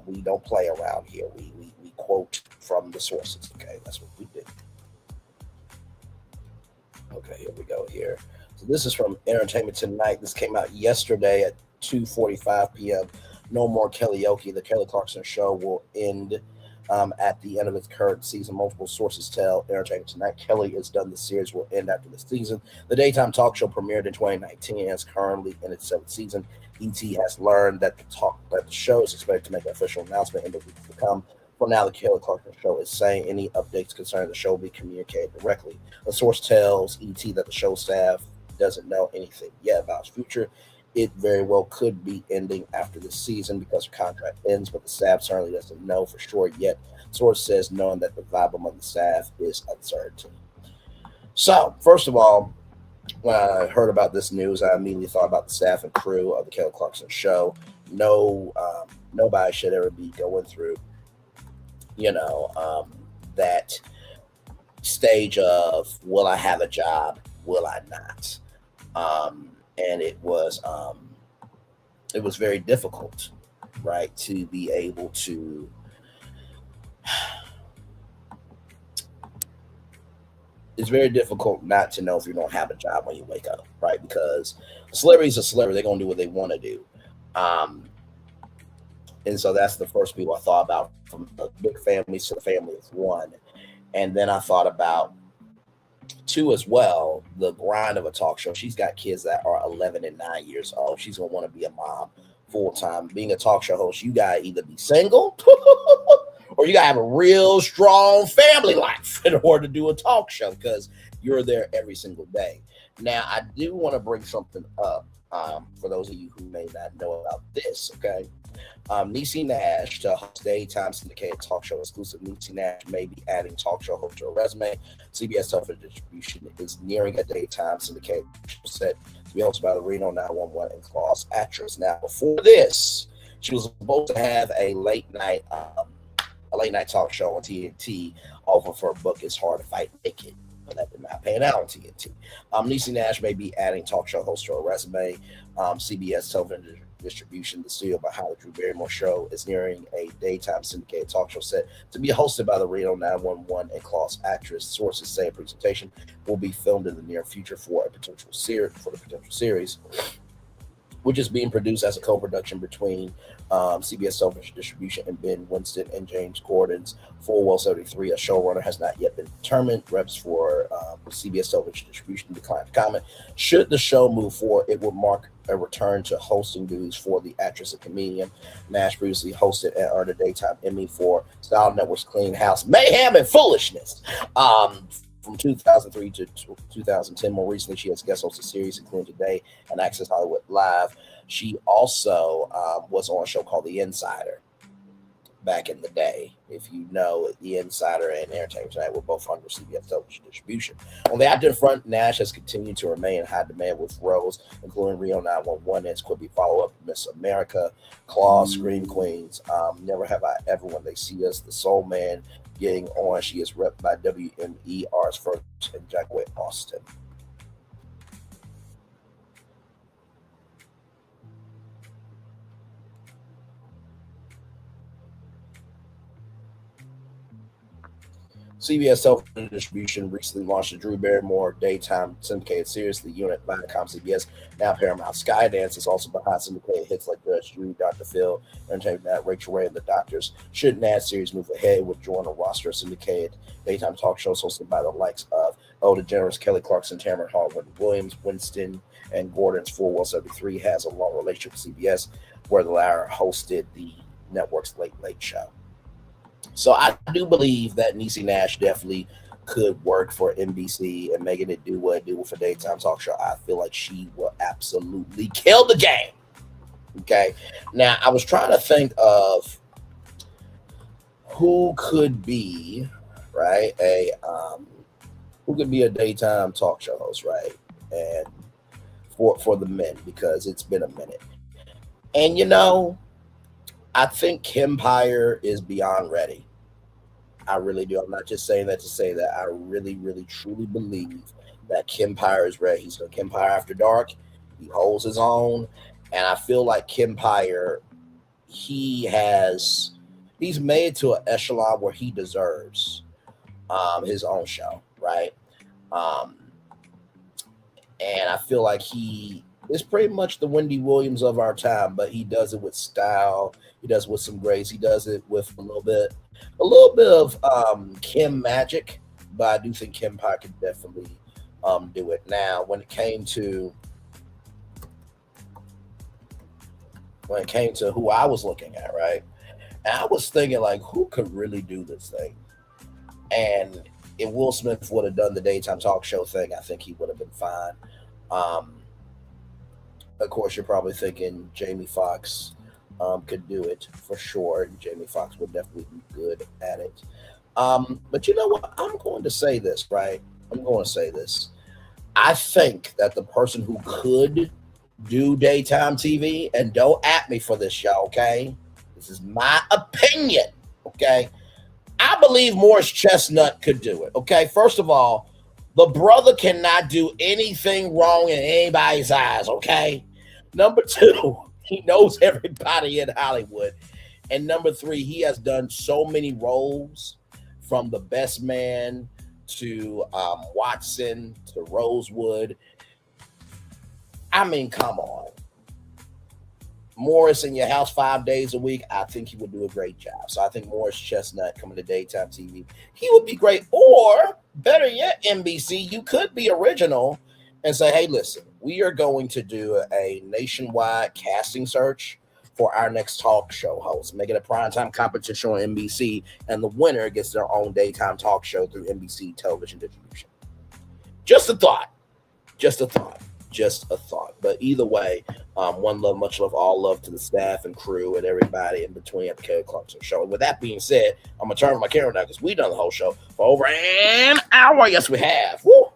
we don't play around here. We quote from the sources. Okay, that's what we do. Okay, here we go here. So this is from Entertainment Tonight. This came out yesterday at 2:45 p.m. No more karaoke. The Kelly Clarkson show will end at the end of its current season. Multiple sources tell Entertainment Tonight Kelly is done. The series will end after the season. The daytime talk show premiered in 2019 and is currently in its 7th season. ET has learned that the show is expected to make an official announcement in the weeks to come. For now, the Kelly Clarkson show is saying any updates concerning the show will be communicated directly. A source tells ET that the show staff doesn't know anything yet about its future. It very well could be ending after this season because her contract ends, but the staff certainly doesn't know for sure yet. Source says knowing that the vibe among the staff is uncertain. So, first of all, when I heard about this news, I immediately thought about the staff and crew of the Kelly Clarkson show. Nobody should ever be going through, that stage of will I have a job, will I not? And it was very difficult, right, to be able to it's very difficult not to know if you don't have a job when you wake up, right? Because a celebrity is a celebrity. They're going to do what they want to do. And so that's the first people I thought about, from a big family to the family of one. And then I thought about, two as well, the grind of a talk show. She's got kids that are 11 and 9 years old. She's going to want to be a mom full time. Being a talk show host, you got to either be single or you got to have a real strong family life in order to do a talk show because you're there every single day. Now, I do want to bring something up for those of you who may not know about this, okay? Niecy Nash to host daytime syndicated talk show exclusive. Niecy Nash may be adding talk show host to her resume. CBS television distribution is nearing a daytime syndicated show set to be hosted by the Reno 911 and Claus actress. Now, before this, she was supposed to have a late night talk show on TNT off of her book It's Hard to Fight Naked, but that did not pan out on TNT. Niecy Nash may be adding talk show host to her resume. CBS television distribution, the studio behind the Drew Barrymore show, is nearing a daytime syndicated talk show set to be hosted by the Reno 911 and Claus actress. Sources say a presentation will be filmed in the near future for the potential series, which is being produced as a co-production between CBS television distribution and Ben Winston and James Gordon's 4well73. A showrunner has not yet been determined. Reps for CBS television distribution declined to comment. Should the show move forward, it will mark a return to hosting duties for the actress and comedian. Nash previously hosted and earned a daytime Emmy for Style Network's Clean House, Mayhem and Foolishness from 2003 to 2010. More recently, she has guest hosted series including Today and Access Hollywood Live. She also was on a show called The Insider back in the day. If you know, The Insider and Entertainment Tonight were both under CBS television distribution. On the acting front, Nash has continued to remain in high demand with roles including Reno 911 and its quippy follow-up Miss America, Claus, Scream Queens, Never Have I Ever, When They See Us, The Soul Man. Getting on, she is repped by WMER's First and Jackway Austin. CBS television distribution recently launched the Drew Barrymore daytime syndicated series, The Unit, Viacom CBS, now Paramount. Skydance is also behind syndicated hits like Judge Judy, Dr. Phil, Entertainment Tonight, Rachel Ray, and The Doctors. Should that series move ahead, would join a roster of syndicated daytime talk shows hosted by the likes of Oh, DeGeneres, Kelly Clarkson, Tamron Hall, Wendy Williams, Winston, and Gordon's 473 has a long relationship with CBS, where the latter hosted the network's Late Late Show. So I do believe that Niecy Nash definitely could work for NBC and making it do what it do for daytime talk show. I feel like she will absolutely kill the game. Okay. Now I was trying to think of who could be right who could be a daytime talk show host, right? And for the men, because it's been a minute. And you know, I think Kempire is beyond ready. I really do. I'm not just saying that to say that. I really, really, truly believe that Kempire is ready. He's going to Kempire After Dark. He holds his own. And I feel like Kempire, he's made to an echelon where he deserves his own show, right? And I feel like he is pretty much the Wendy Williams of our time, but he does it with style. He does it with some grace. He does it with a little bit of Kim magic, but I do think Kempire could definitely do it. Now, when it came to who I was looking at, right? And I was thinking, like, who could really do this thing? And if Will Smith would have done the daytime talk show thing, I think he would have been fine. Of course, you're probably thinking Jamie Foxx could do it for sure, and Jamie Foxx would definitely be good at it. But you know what? I'm going to say this, right? I think that the person who could do daytime TV, and don't at me for this, y'all, okay? This is my opinion, okay? I believe Morris Chestnut could do it, okay? First of all, the brother cannot do anything wrong in anybody's eyes, okay? Number two, he knows everybody in Hollywood. And number three, he has done so many roles, from The Best Man to Watson to Rosewood. I mean, come on. Morris in your house 5 days a week, I think he would do a great job. So I think Morris Chestnut coming to daytime TV, he would be great. Or better yet, NBC, you could be original and say, hey, listen, we are going to do a nationwide casting search for our next talk show host. Make it a primetime competition on NBC, and the winner gets their own daytime talk show through NBC television distribution. Just a thought. But either way, one love, much love, all love to the staff and crew and everybody in between at the Kelly Clarkson Show. And with that being said, I'm going to turn my camera down because we've done the whole show for over an hour. Yes, we have. Woo!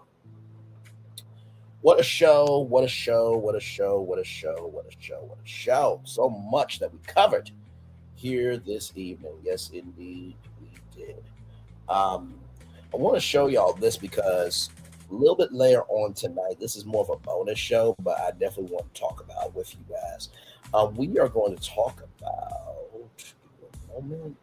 What a show, what a show, what a show, what a show, what a show, what a show. So much that we covered here this evening. Yes, indeed, we did. I want to show y'all this because a little bit later on tonight, this is more of a bonus show, but I definitely want to talk about it with you guys. We are going to talk about, a moment.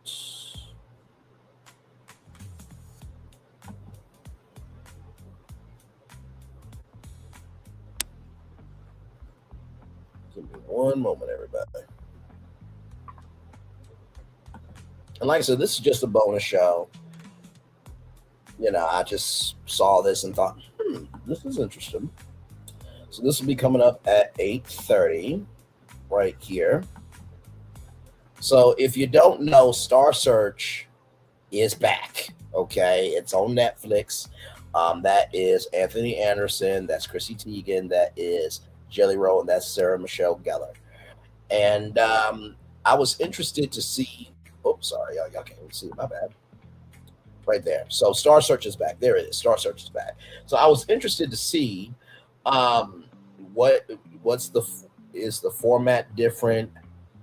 Give me one moment, everybody. And like I said, this is just a bonus show. You know, I just saw this and thought, this is interesting. So this will be coming up at 8:30 right here. So if you don't know, Star Search is back. Okay, it's on Netflix. That is Anthony Anderson. That's Chrissy Teigen. That is Jelly Roll, and that's Sarah Michelle Gellar. And I was interested to see. Oops, sorry, y'all can't even see. My bad. Right there. So Star Search is back. There it is. Star Search is back. So I was interested to see what's the format different,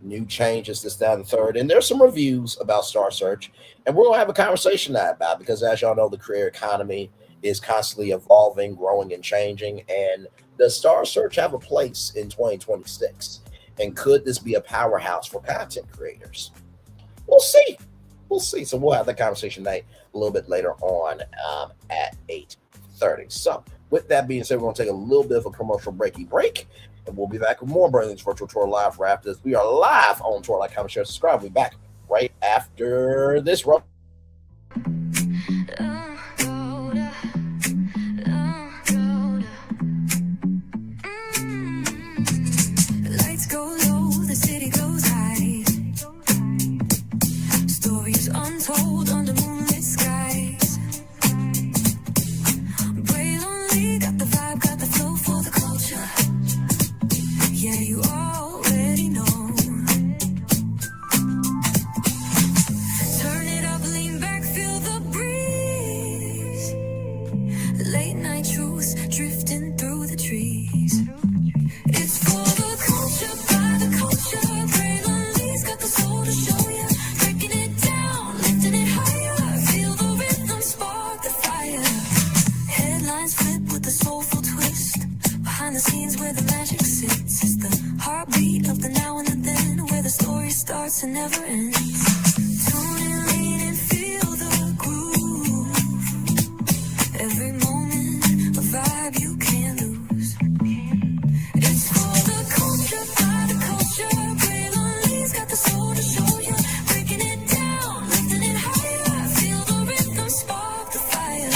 new changes, this, that, and the third. And there's some reviews about Star Search, and we're gonna have a conversation about it because, as y'all know, the creator economy is constantly evolving, growing, and changing. And does Star Search have a place in 2026? And could this be a powerhouse for content creators? We'll see. So we'll have that conversation tonight a little bit later on at 8:30. So with that being said, we're going to take a little bit of a commercial break, and we'll be back with more Brilliance Virtual Tour Live right after this. We are live on Tour. Like, comment, share, subscribe. We'll be back right after this. starts and never ends. Tune in, lean and feel the groove. Every moment, a vibe you can't lose. It's for the culture, by the culture. Braylon's got the soul to show you. Breaking it down, lifting it higher. Feel the rhythm, spark the fire.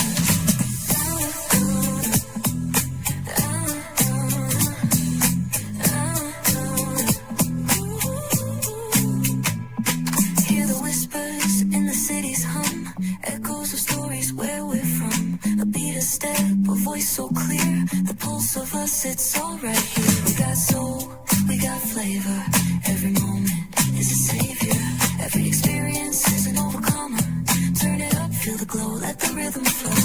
Hear the whispers in the city's hum. Echoes of stories where we're from. A beat, a step, a voice so clear. The pulse of us, it's all right here. We got soul, we got flavor. Every moment is a savior. Every experience is an overcomer. Turn it up, feel the glow, let the rhythm flow.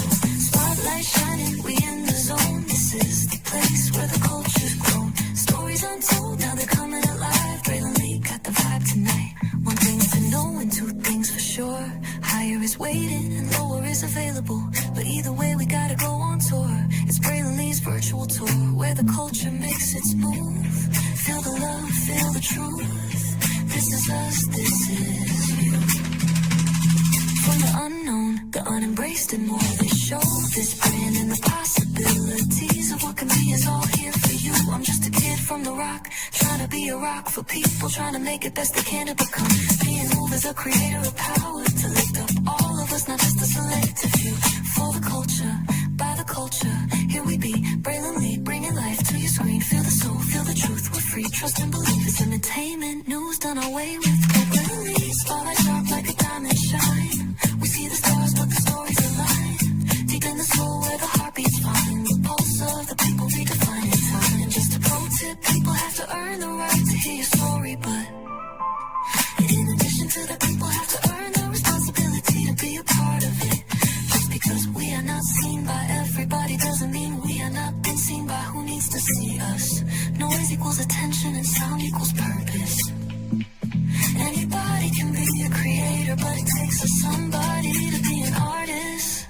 Spotlight shining, we in the zone. This is the place where the culture's grown. Stories untold, now they're coming alive. Braylon Lee got the vibe tonight. One thing to know and two things for sure. Higher is waiting and lower is available. But either way, we gotta go on tour. It's Braylon Lee's virtual tour, where the culture makes its move. Feel the love, feel the truth. This is us, this is you. From the unknown, the unembraced and more. They show this brand and the possibilities of what can be is all here for you. I'm just a kid from the rock, trying to be a rock for people, trying to make it best they can to become. Being moved as a creator of power to lift up all of us, not just a selective few. For the culture, by the culture, here we be. Braylon Lee, bringing life to your screen. Feel the soul, feel the truth, we're free. Trust and believe it's entertainment, news done away with. Braylon Lee, spotlight sharp like a diamond shine. We see the stars, but the stories align. Deep in the soul where the heartbeats find. The pulse of the people redefining time. And just a pro tip, people have to earn the right to hear your story. But in addition to that, people have to earn the responsibility to be a part of it. Just because we are not seen by everybody doesn't mean we are not been seen by who needs to see us. Noise equals attention and sound equals purpose. Anybody can be a creator, but it takes a somebody to be an artist.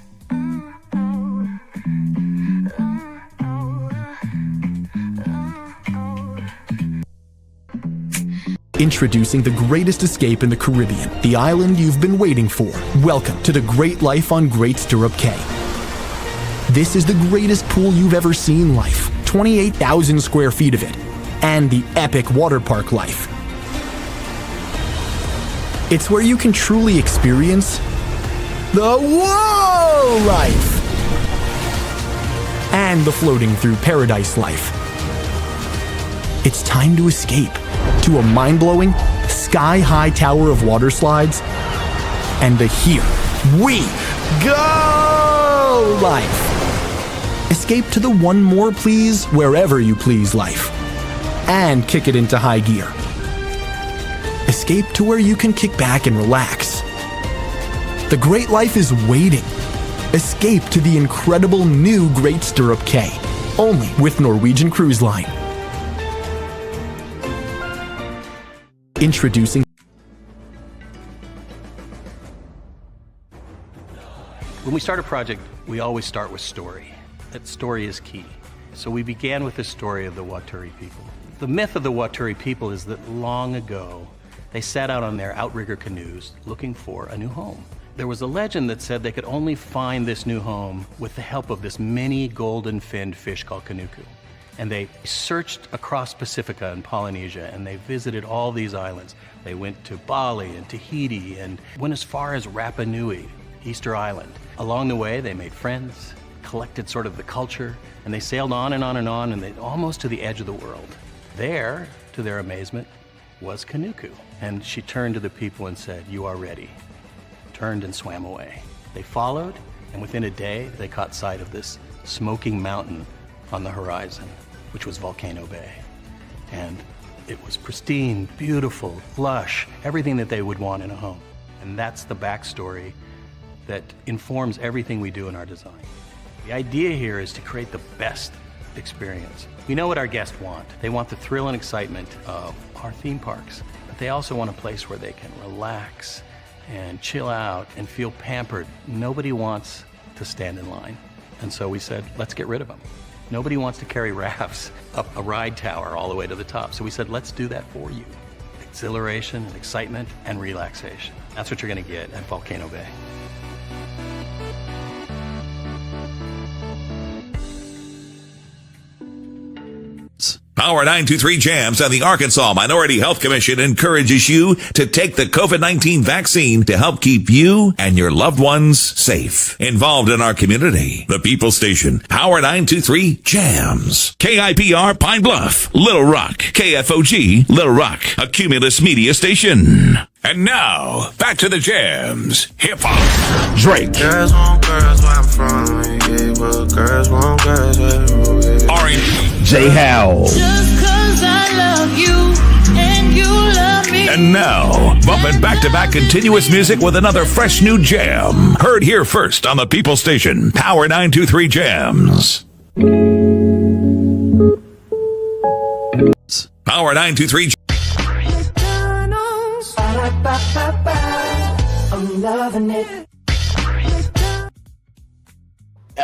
Introducing the greatest escape in the Caribbean, the island you've been waiting for. Welcome to the Great Life on Great Stirrup Cay. This is the greatest pool you've ever seen life, 28,000 square feet of it, and the epic water park life. It's where you can truly experience the whoa life and the floating through paradise life. It's time to escape to a mind-blowing, sky-high tower of water slides and the Here We Go life. Escape to the one more please, wherever you please life, and kick it into high gear. Escape to where you can kick back and relax. The great life is waiting. Escape to the incredible new Great Stirrup Cay, only with Norwegian Cruise Line. Introducing. When we start a project, we always start with story. That story is key. So we began with the story of the Waturi people. The myth of the Waturi people is that long ago, they set out on their outrigger canoes looking for a new home. There was a legend that said they could only find this new home with the help of this mini golden-finned fish called kanuku. And they searched across Pacifica and Polynesia, and they visited all these islands. They went to Bali and Tahiti and went as far as Rapa Nui, Easter Island. Along the way, they made friends, collected sort of the culture, and they sailed on and on and on, and they almost to the edge of the world. There, to their amazement, was Kanuku. And she turned to the people and said, "You are ready." Turned and swam away. They followed, and within a day, they caught sight of this smoking mountain on the horizon, which was Volcano Bay. And it was pristine, beautiful, lush, everything that they would want in a home. And that's the backstory that informs everything we do in our design. The idea here is to create the best experience. We know what our guests want. They want the thrill and excitement of our theme parks, but they also want a place where they can relax and chill out and feel pampered. Nobody wants to stand in line. And so we said, let's get rid of them. Nobody wants to carry rafts up a ride tower all the way to the top. So we said, let's do that for you. exhilaration and excitement and relaxation. That's what you're going to get at Volcano Bay. Power 923 Jams and the Arkansas Minority Health Commission encourages you to take the COVID-19 vaccine to help keep you and your loved ones safe. Involved in our community, the People Station, Power 923 Jams. KIPR Pine Bluff, Little Rock, KFOG, Little Rock, a Cumulus Media Station. And now, back to the jams. Hip-hop. Drake. Girls want girls where I'm from. Yeah, well, girls want girls where R&B. J. Howell. Just 'cause I love you and you love me. And now, bumping back-to-back continuous music with another fresh new jam. Heard here first on the People Station, Power 923 Jams. Power 923 I'm loving it.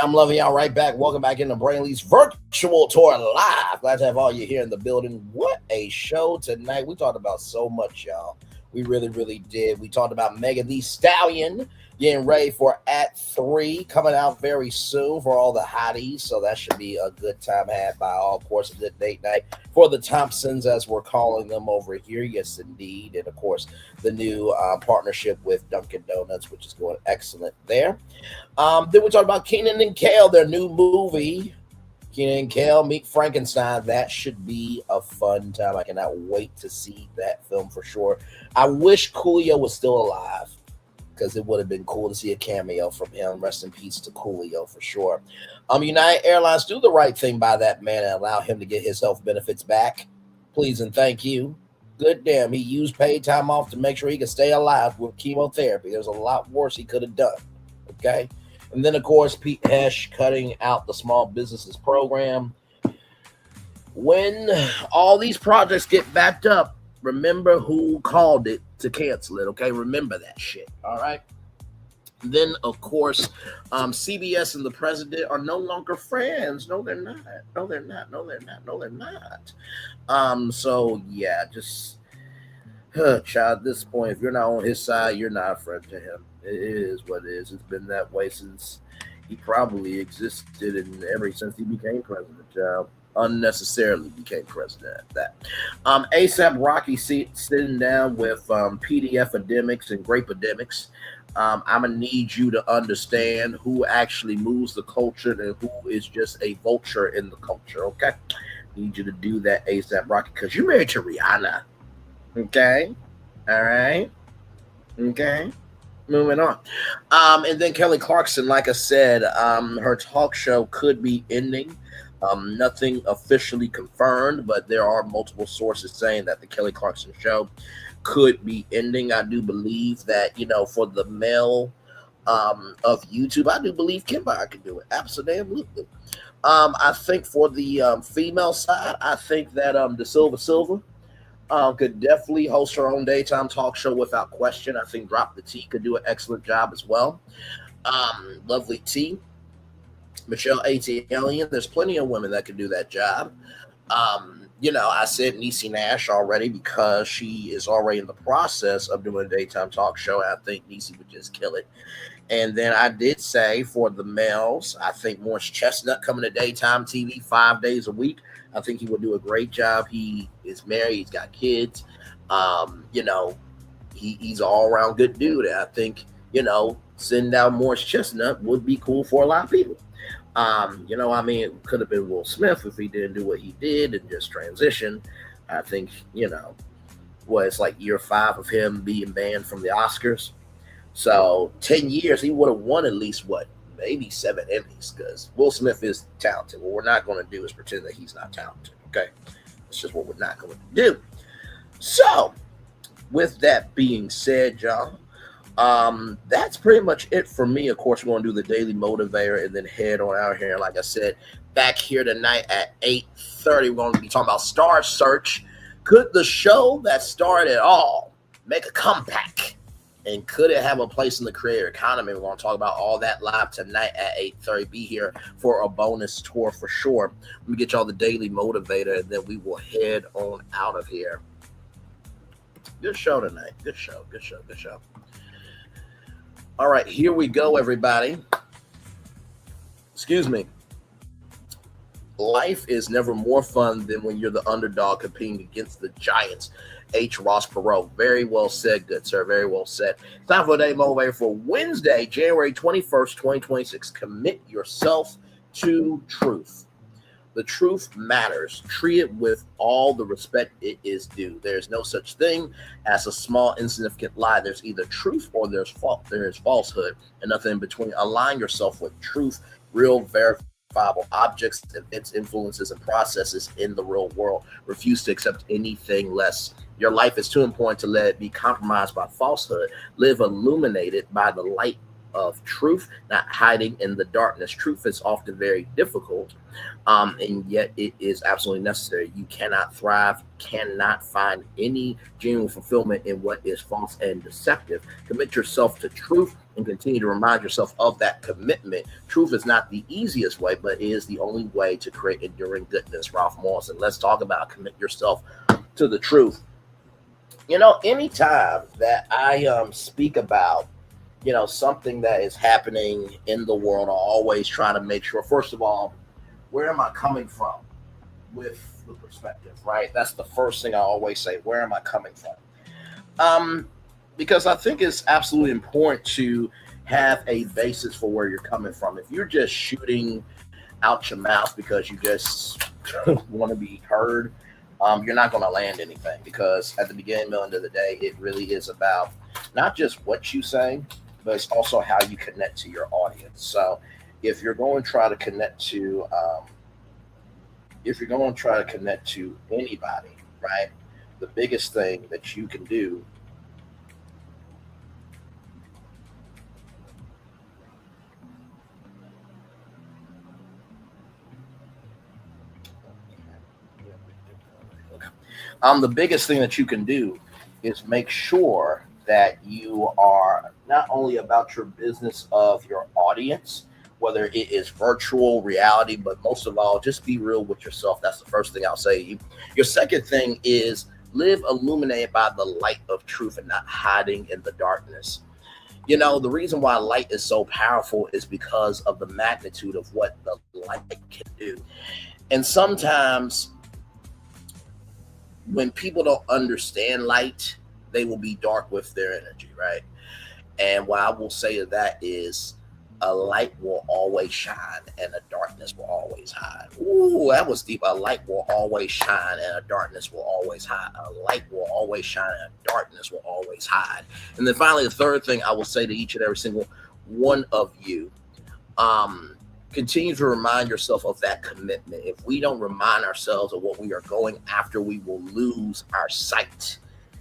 I'm loving y'all right back. Welcome back into Brainley's virtual tour live. Glad to have all you here in the building. What a show tonight. We talked about so much, y'all. We really, really did. We talked about Megan Thee Stallion getting ready for Act 3, coming out very soon for all the hotties. So that should be a good time had by all. Of course, a good date night for the Thompsons, as we're calling them over here. Yes, indeed. And, of course, the new partnership with Dunkin' Donuts, which is going excellent there. Then we talked about Kenan and Kel, their new movie. Kenan and Kel Meet Frankenstein. That should be a fun time. I cannot wait to see that film for sure. I wish Coolio was still alive, because it would have been cool to see a cameo from him. Rest in peace to Coolio for sure. United Airlines, do the right thing by that man and allow him to get his health benefits back. Please and thank you. Good damn, he used paid time off to make sure he could stay alive with chemotherapy. There's a lot worse he could have done. Okay? And then, of course, Pete Hesh cutting out the small businesses program. When all these projects get backed up, remember who called it to cancel it, okay? Remember that shit, all right? Then, of course, CBS and the president are no longer friends. No, they're not. No, they're not. No, they're not. No, they're not. So, yeah, just, child, at this point, if you're not on his side, you're not a friend to him. It is what it is. It's been that way since he probably existed and ever since he became president, child. Unnecessarily became president at that. APRocky sitting down with PDF Academics and Grape Academics. I'm going to need you to understand who actually moves the culture and who is just a vulture in the culture, okay? Need you to do that, APRocky, because you're married to Rihanna, okay? All right? Okay? Moving on. And then Kelly Clarkson, like I said, her talk show could be ending. Nothing officially confirmed, but there are multiple sources saying that the Kelly Clarkson show could be ending. I do believe that, for the male of YouTube, I do believe Kimber could do it. Absolutely. I think for the female side, I think that the Silva could definitely host her own daytime talk show without question. I think Drop the T could do an excellent job as well. Lovely T. Michelle Stallion, there's plenty of women that could do that job. I said Niecy Nash already because she is already in the process of doing a daytime talk show. I think Niecy would just kill it. And then I did say for the males, I think Morris Chestnut coming to daytime TV 5 days a week. I think he would do a great job. He is married. He's got kids. He's an all-around good dude. And I think, sending down Morris Chestnut would be cool for a lot of people. It could have been Will Smith if he didn't do what he did and just transition. I think, it's like year 5 of him being banned from the Oscars. So 10 years, he would have won at least maybe 7 Emmys, because Will Smith is talented. What we're not going to do is pretend that he's not talented. Okay. It's just what we're not going to do. So with that being said, y'all, that's pretty much it for me. Of course, we're going to do the Daily Motivator and then head on out here. Like I said, back here tonight at 8:30, we're going to be talking about Star Search. Could the show that started it all make a comeback? And could it have a place in the creator economy? We're going to talk about all that live tonight at 8:30. Be here for a bonus tour for sure. Let me get y'all the Daily Motivator, and then we will head on out of here. Good show tonight. Good show. All right, here we go, everybody. Excuse me. Life is never more fun than when you're the underdog competing against the giants. H. Ross Perot. Very well said, good sir. Very well said. Time for a day motivator for Wednesday, January 21st, 2026. Commit yourself to truth. The truth matters. Treat it with all the respect it is due. There's no such thing as a small, insignificant lie. There's either truth or there's falsehood, and nothing in between. Align yourself with truth, real, verifiable objects, events, influences, and processes in the real world. Refuse to accept anything less. Your life is too important to let it be compromised by falsehood. Live illuminated by the light of truth, not hiding in the darkness. Truth is often very difficult, and yet it is absolutely necessary. You cannot thrive, cannot find any genuine fulfillment in what is false and deceptive. Commit yourself to truth and continue to remind yourself of that commitment. Truth is not the easiest way, but it is the only way to create enduring goodness. Ralph Morrison. Let's talk about commit yourself to the truth. You know, anytime that I speak about something that is happening in the world, I always try to make sure, first of all, where am I coming from with the perspective, right? That's the first thing I always say. Where am I coming from? Because I think it's absolutely important to have a basis for where you're coming from. If you're just shooting out your mouth because you just want to be heard, you're not going to land anything, because at the beginning and end of the day, it really is about not just what you say, but it's also how you connect to your audience. So if you're going to try to connect to anybody, right, the biggest thing that you can do the biggest thing that you can do is make sure that you are not only about your business of your audience, whether it is virtual reality, but most of all, just be real with yourself. That's the first thing I'll say. Your second thing is live illuminated by the light of truth and not hiding in the darkness. You know, the reason why light is so powerful is because of the magnitude of what the light can do. And sometimes when people don't understand light, they will be dark with their energy, right? And what I will say to that is a light will always shine and a darkness will always hide. Ooh, that was deep. A light will always shine and a darkness will always hide. A light will always shine and a darkness will always hide. And then finally, the third thing I will say to each and every single one of you, continue to remind yourself of that commitment. If we don't remind ourselves of what we are going after, we will lose our sight.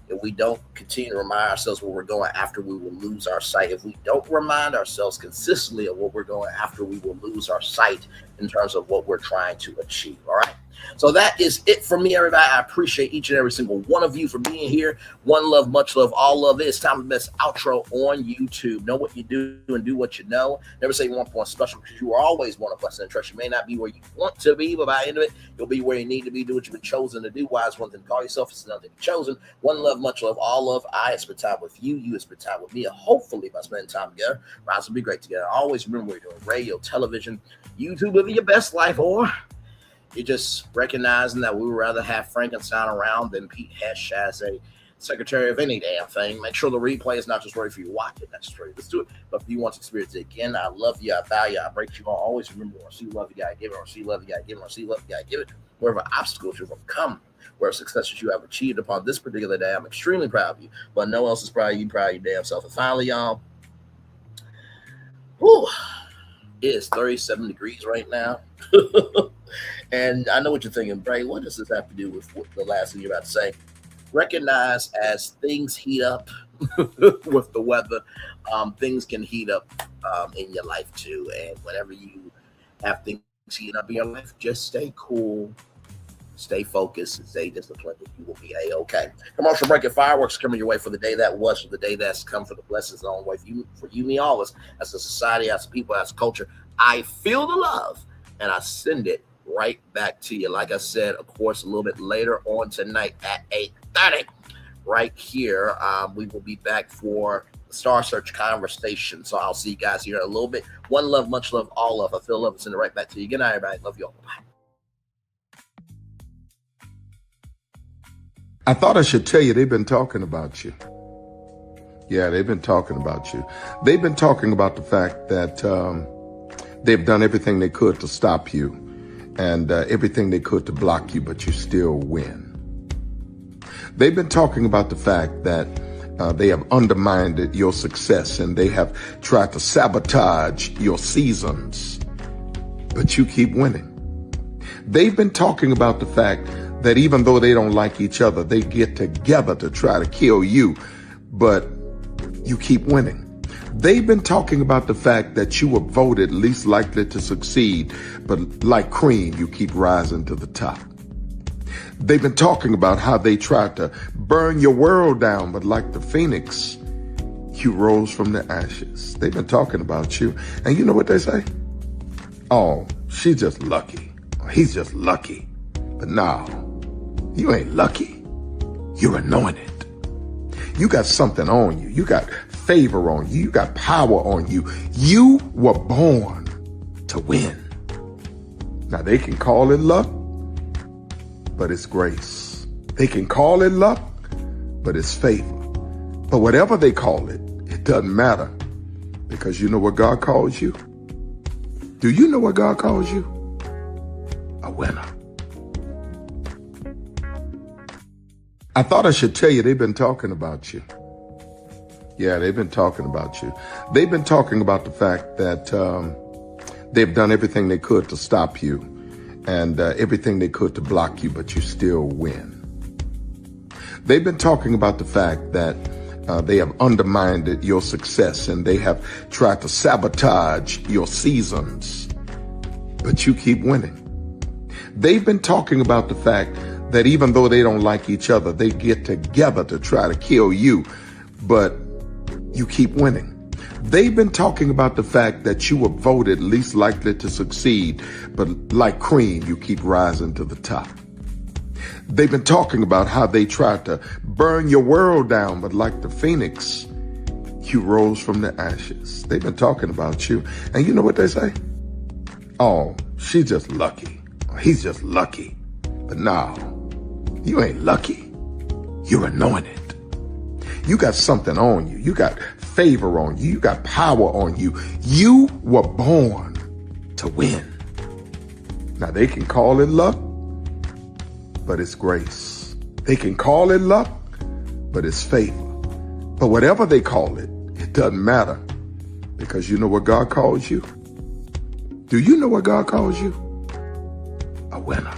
If we don't continue to remind ourselves what we're going after, we will lose our sight. If we don't remind ourselves consistently of what we're going after, we will lose our sight in terms of what we're trying to achieve. All right. So that is it for me, everybody. I appreciate each and every single one of you for being here. One love, much love, all love. It's time for the best outro on YouTube. Know what you do and do what you know. Never say 1 point special, because you are always one of us and trust. You may not be where you want to be, but by the end of it, you'll be where you need to be. Do what you've been chosen to do. Why is one thing to call yourself? It's another thing to be chosen. One love, much love, all love. I spend time with you. You spend time with me. And hopefully, by spending time together, lives will be great together. Always remember we're doing radio, television, YouTube, living your best life, or you're just recognizing that we would rather have Frankenstein around than Pete Hesh as a secretary of any damn thing. Make sure the replay is not just ready for you to watch it necessarily. Let's do it. But if you want to experience it again, I love you, I value you, I break you all. Always remember, or see love you gotta give it, or see love you gotta give it, or see love you gotta give it. Wherever obstacles you've overcome, where successes you have achieved upon this particular day, I'm extremely proud of you. But no one else is proud of you, proud of your damn self. And finally, y'all, it is 37 degrees right now. And I know what you're thinking, Bray, what does this have to do with the last thing you're about to say? Recognize as things heat up with the weather, things can heat up in your life too. And whenever you have things heat up in your life, just stay cool, stay focused, and stay disciplined, and you will be A-okay. Commercial break and fireworks coming your way for the day that was, for the day that's come, for the blessings on the way for you, me, all of us, as a society, as a people, as a culture. I feel the love, and I send it right back to you. Like I said, of course, a little bit later on tonight at 8:30, right here. We will be back for the Star Search conversation. So I'll see you guys here in a little bit. One love, much love, all love. I feel love. Send it right back to you. Good night, everybody. Love you all. Bye. I thought I should tell you they've been talking about you. Yeah, they've been talking about you. They've been talking about the fact that they've done everything they could to stop you and everything they could to block you, but you still win. They've been talking about the fact that they have undermined your success and they have tried to sabotage your seasons, but you keep winning. They've been talking about the fact that even though they don't like each other, they get together to try to kill you, but you keep winning. They've been talking about the fact that you were voted least likely to succeed, but like cream, you keep rising to the top. They've been talking about how they tried to burn your world down, but like the phoenix, you rose from the ashes. They've been talking about you. And you know what they say? Oh, she's just lucky. He's just lucky. But no, you ain't lucky. You're anointed. You got something on you. You got favor on you. You got power on you. You were born to win. Now they can call it luck, but it's grace. They can call it luck, but it's favor. But whatever they call it, it doesn't matter, because you know what God calls you? Do you know what God calls you? A winner. I thought I should tell you they've been talking about you. Yeah, they've been talking about you. They've been talking about the fact that they've done everything they could to stop you and everything they could to block you, but you still win. They've been talking about the fact that they have undermined your success and they have tried to sabotage your seasons, but you keep winning. They've been talking about the fact that even though they don't like each other, they get together to try to kill you, but you keep winning. They've been talking about the fact that you were voted least likely to succeed, but like cream, you keep rising to the top. They've been talking about how they tried to burn your world down, but like the phoenix, you rose from the ashes. They've been talking about you. And you know what they say? Oh, she's just lucky. He's just lucky. But no, you ain't lucky. You're anointed. You got something on you. You got favor on you. You got power on you. You were born to win. Now they can call it luck, but it's grace. They can call it luck, but it's favor. But whatever they call it, it doesn't matter, because you know what God calls you? Do you know what God calls you? A winner.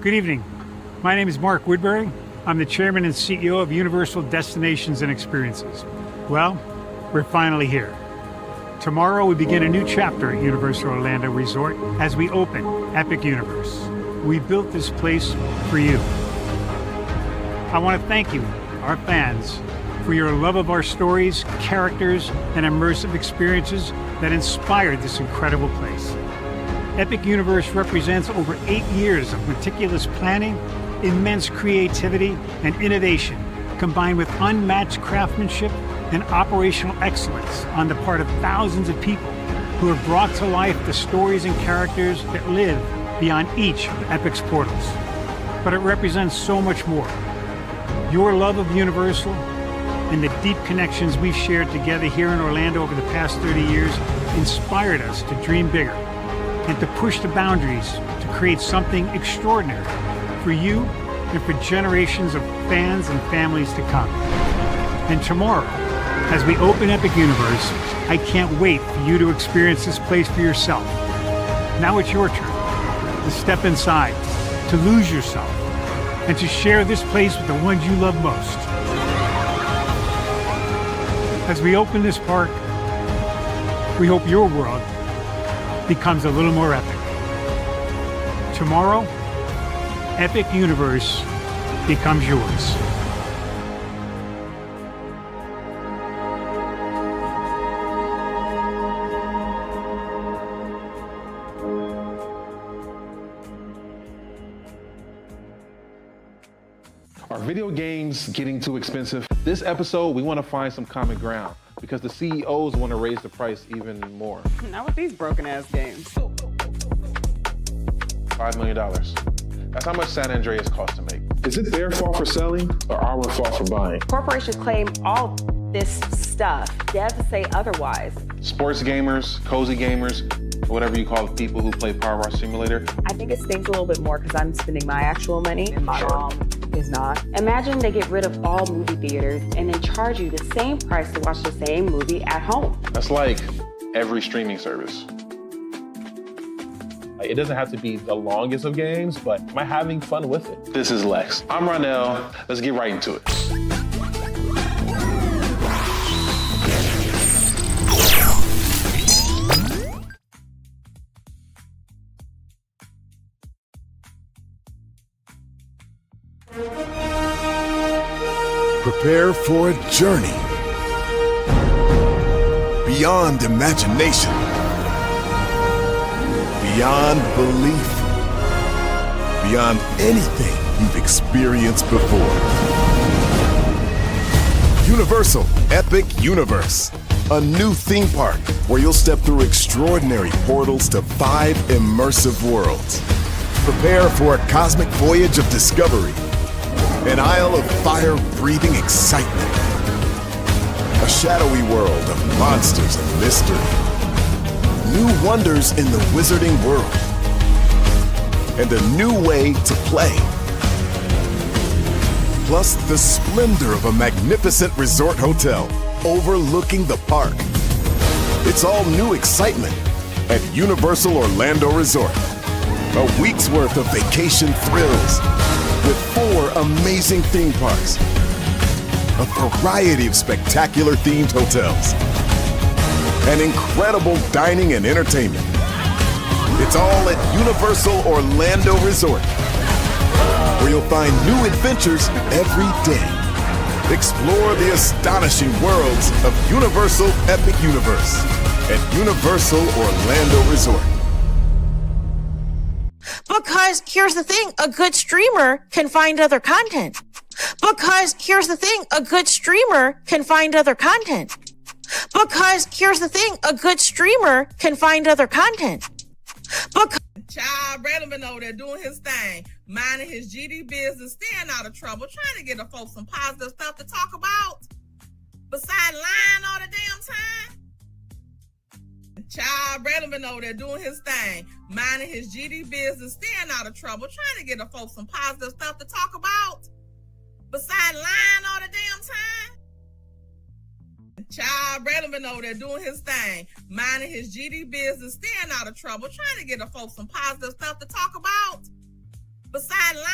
Good evening. My name is Mark Woodbury. I'm the chairman and CEO of Universal Destinations and Experiences. Well, we're finally here. Tomorrow we begin a new chapter at Universal Orlando Resort as we open Epic Universe. We built this place for you. I want to thank you, our fans, for your love of our stories, characters, and immersive experiences that inspired this incredible place. Epic Universe represents over 8 years of meticulous planning, immense creativity, and innovation, combined with unmatched craftsmanship and operational excellence on the part of thousands of people who have brought to life the stories and characters that live beyond each of Epic's portals. But it represents so much more. Your love of Universal and the deep connections we've shared together here in Orlando over the past 30 years inspired us to dream bigger and to push the boundaries to create something extraordinary for you and for generations of fans and families to come. And tomorrow, as we open Epic Universe, I can't wait for you to experience this place for yourself. Now it's your turn to step inside, to lose yourself, and to share this place with the ones you love most. As we open this park, we hope your world becomes a little more epic. Tomorrow, Epic Universe becomes yours. Are video games getting too expensive? This episode, we want to find some common ground because the CEOs want to raise the price even more. Not with these broken ass games. $5 million. That's how much San Andreas costs to make. Is it their fault for selling or our fault for buying? Corporations claim all this stuff. Devs say otherwise. Sports gamers, cozy gamers, whatever you call the people who play Power Wash Simulator. I think it stings a little bit more because I'm spending my actual money and my mom is not. Imagine they get rid of all movie theaters and then charge you the same price to watch the same movie at home. That's like every streaming service. It doesn't have to be the longest of games, but am I having fun with it? This is Lex. I'm Ronell. Let's get right into it. Prepare for a journey beyond imagination, beyond belief, beyond anything you've experienced before. Universal Epic Universe, a new theme park where you'll step through extraordinary portals to 5 immersive worlds. Prepare for a cosmic voyage of discovery, an isle of fire-breathing excitement, a shadowy world of monsters and mystery, new wonders in the wizarding world, and a new way to play. Plus the splendor of a magnificent resort hotel overlooking the park. It's all new excitement at Universal Orlando Resort. A week's worth of vacation thrills with 4 amazing theme parks, a variety of spectacular themed hotels, and incredible dining and entertainment. It's all at Universal Orlando Resort, where you'll find new adventures every day. Explore the astonishing worlds of Universal Epic Universe at Universal Orlando Resort. Because here's the thing, a good streamer can find other content. Because here's the thing, a good streamer can find other content. Because here's the thing, a good streamer can find other content. Child Relevant over there doing his thing, minding his GD business, staying out of trouble, trying to get the folks some positive stuff to talk about, besides lying all the damn time. Child Relevant over there doing his thing, minding his GD business, staying out of trouble, trying to get the folks some positive stuff to talk about, besides lying all the damn time. Child Relevant over there doing his thing, minding his GD business, staying out of trouble, trying to get the folks some positive stuff to talk about, besides lying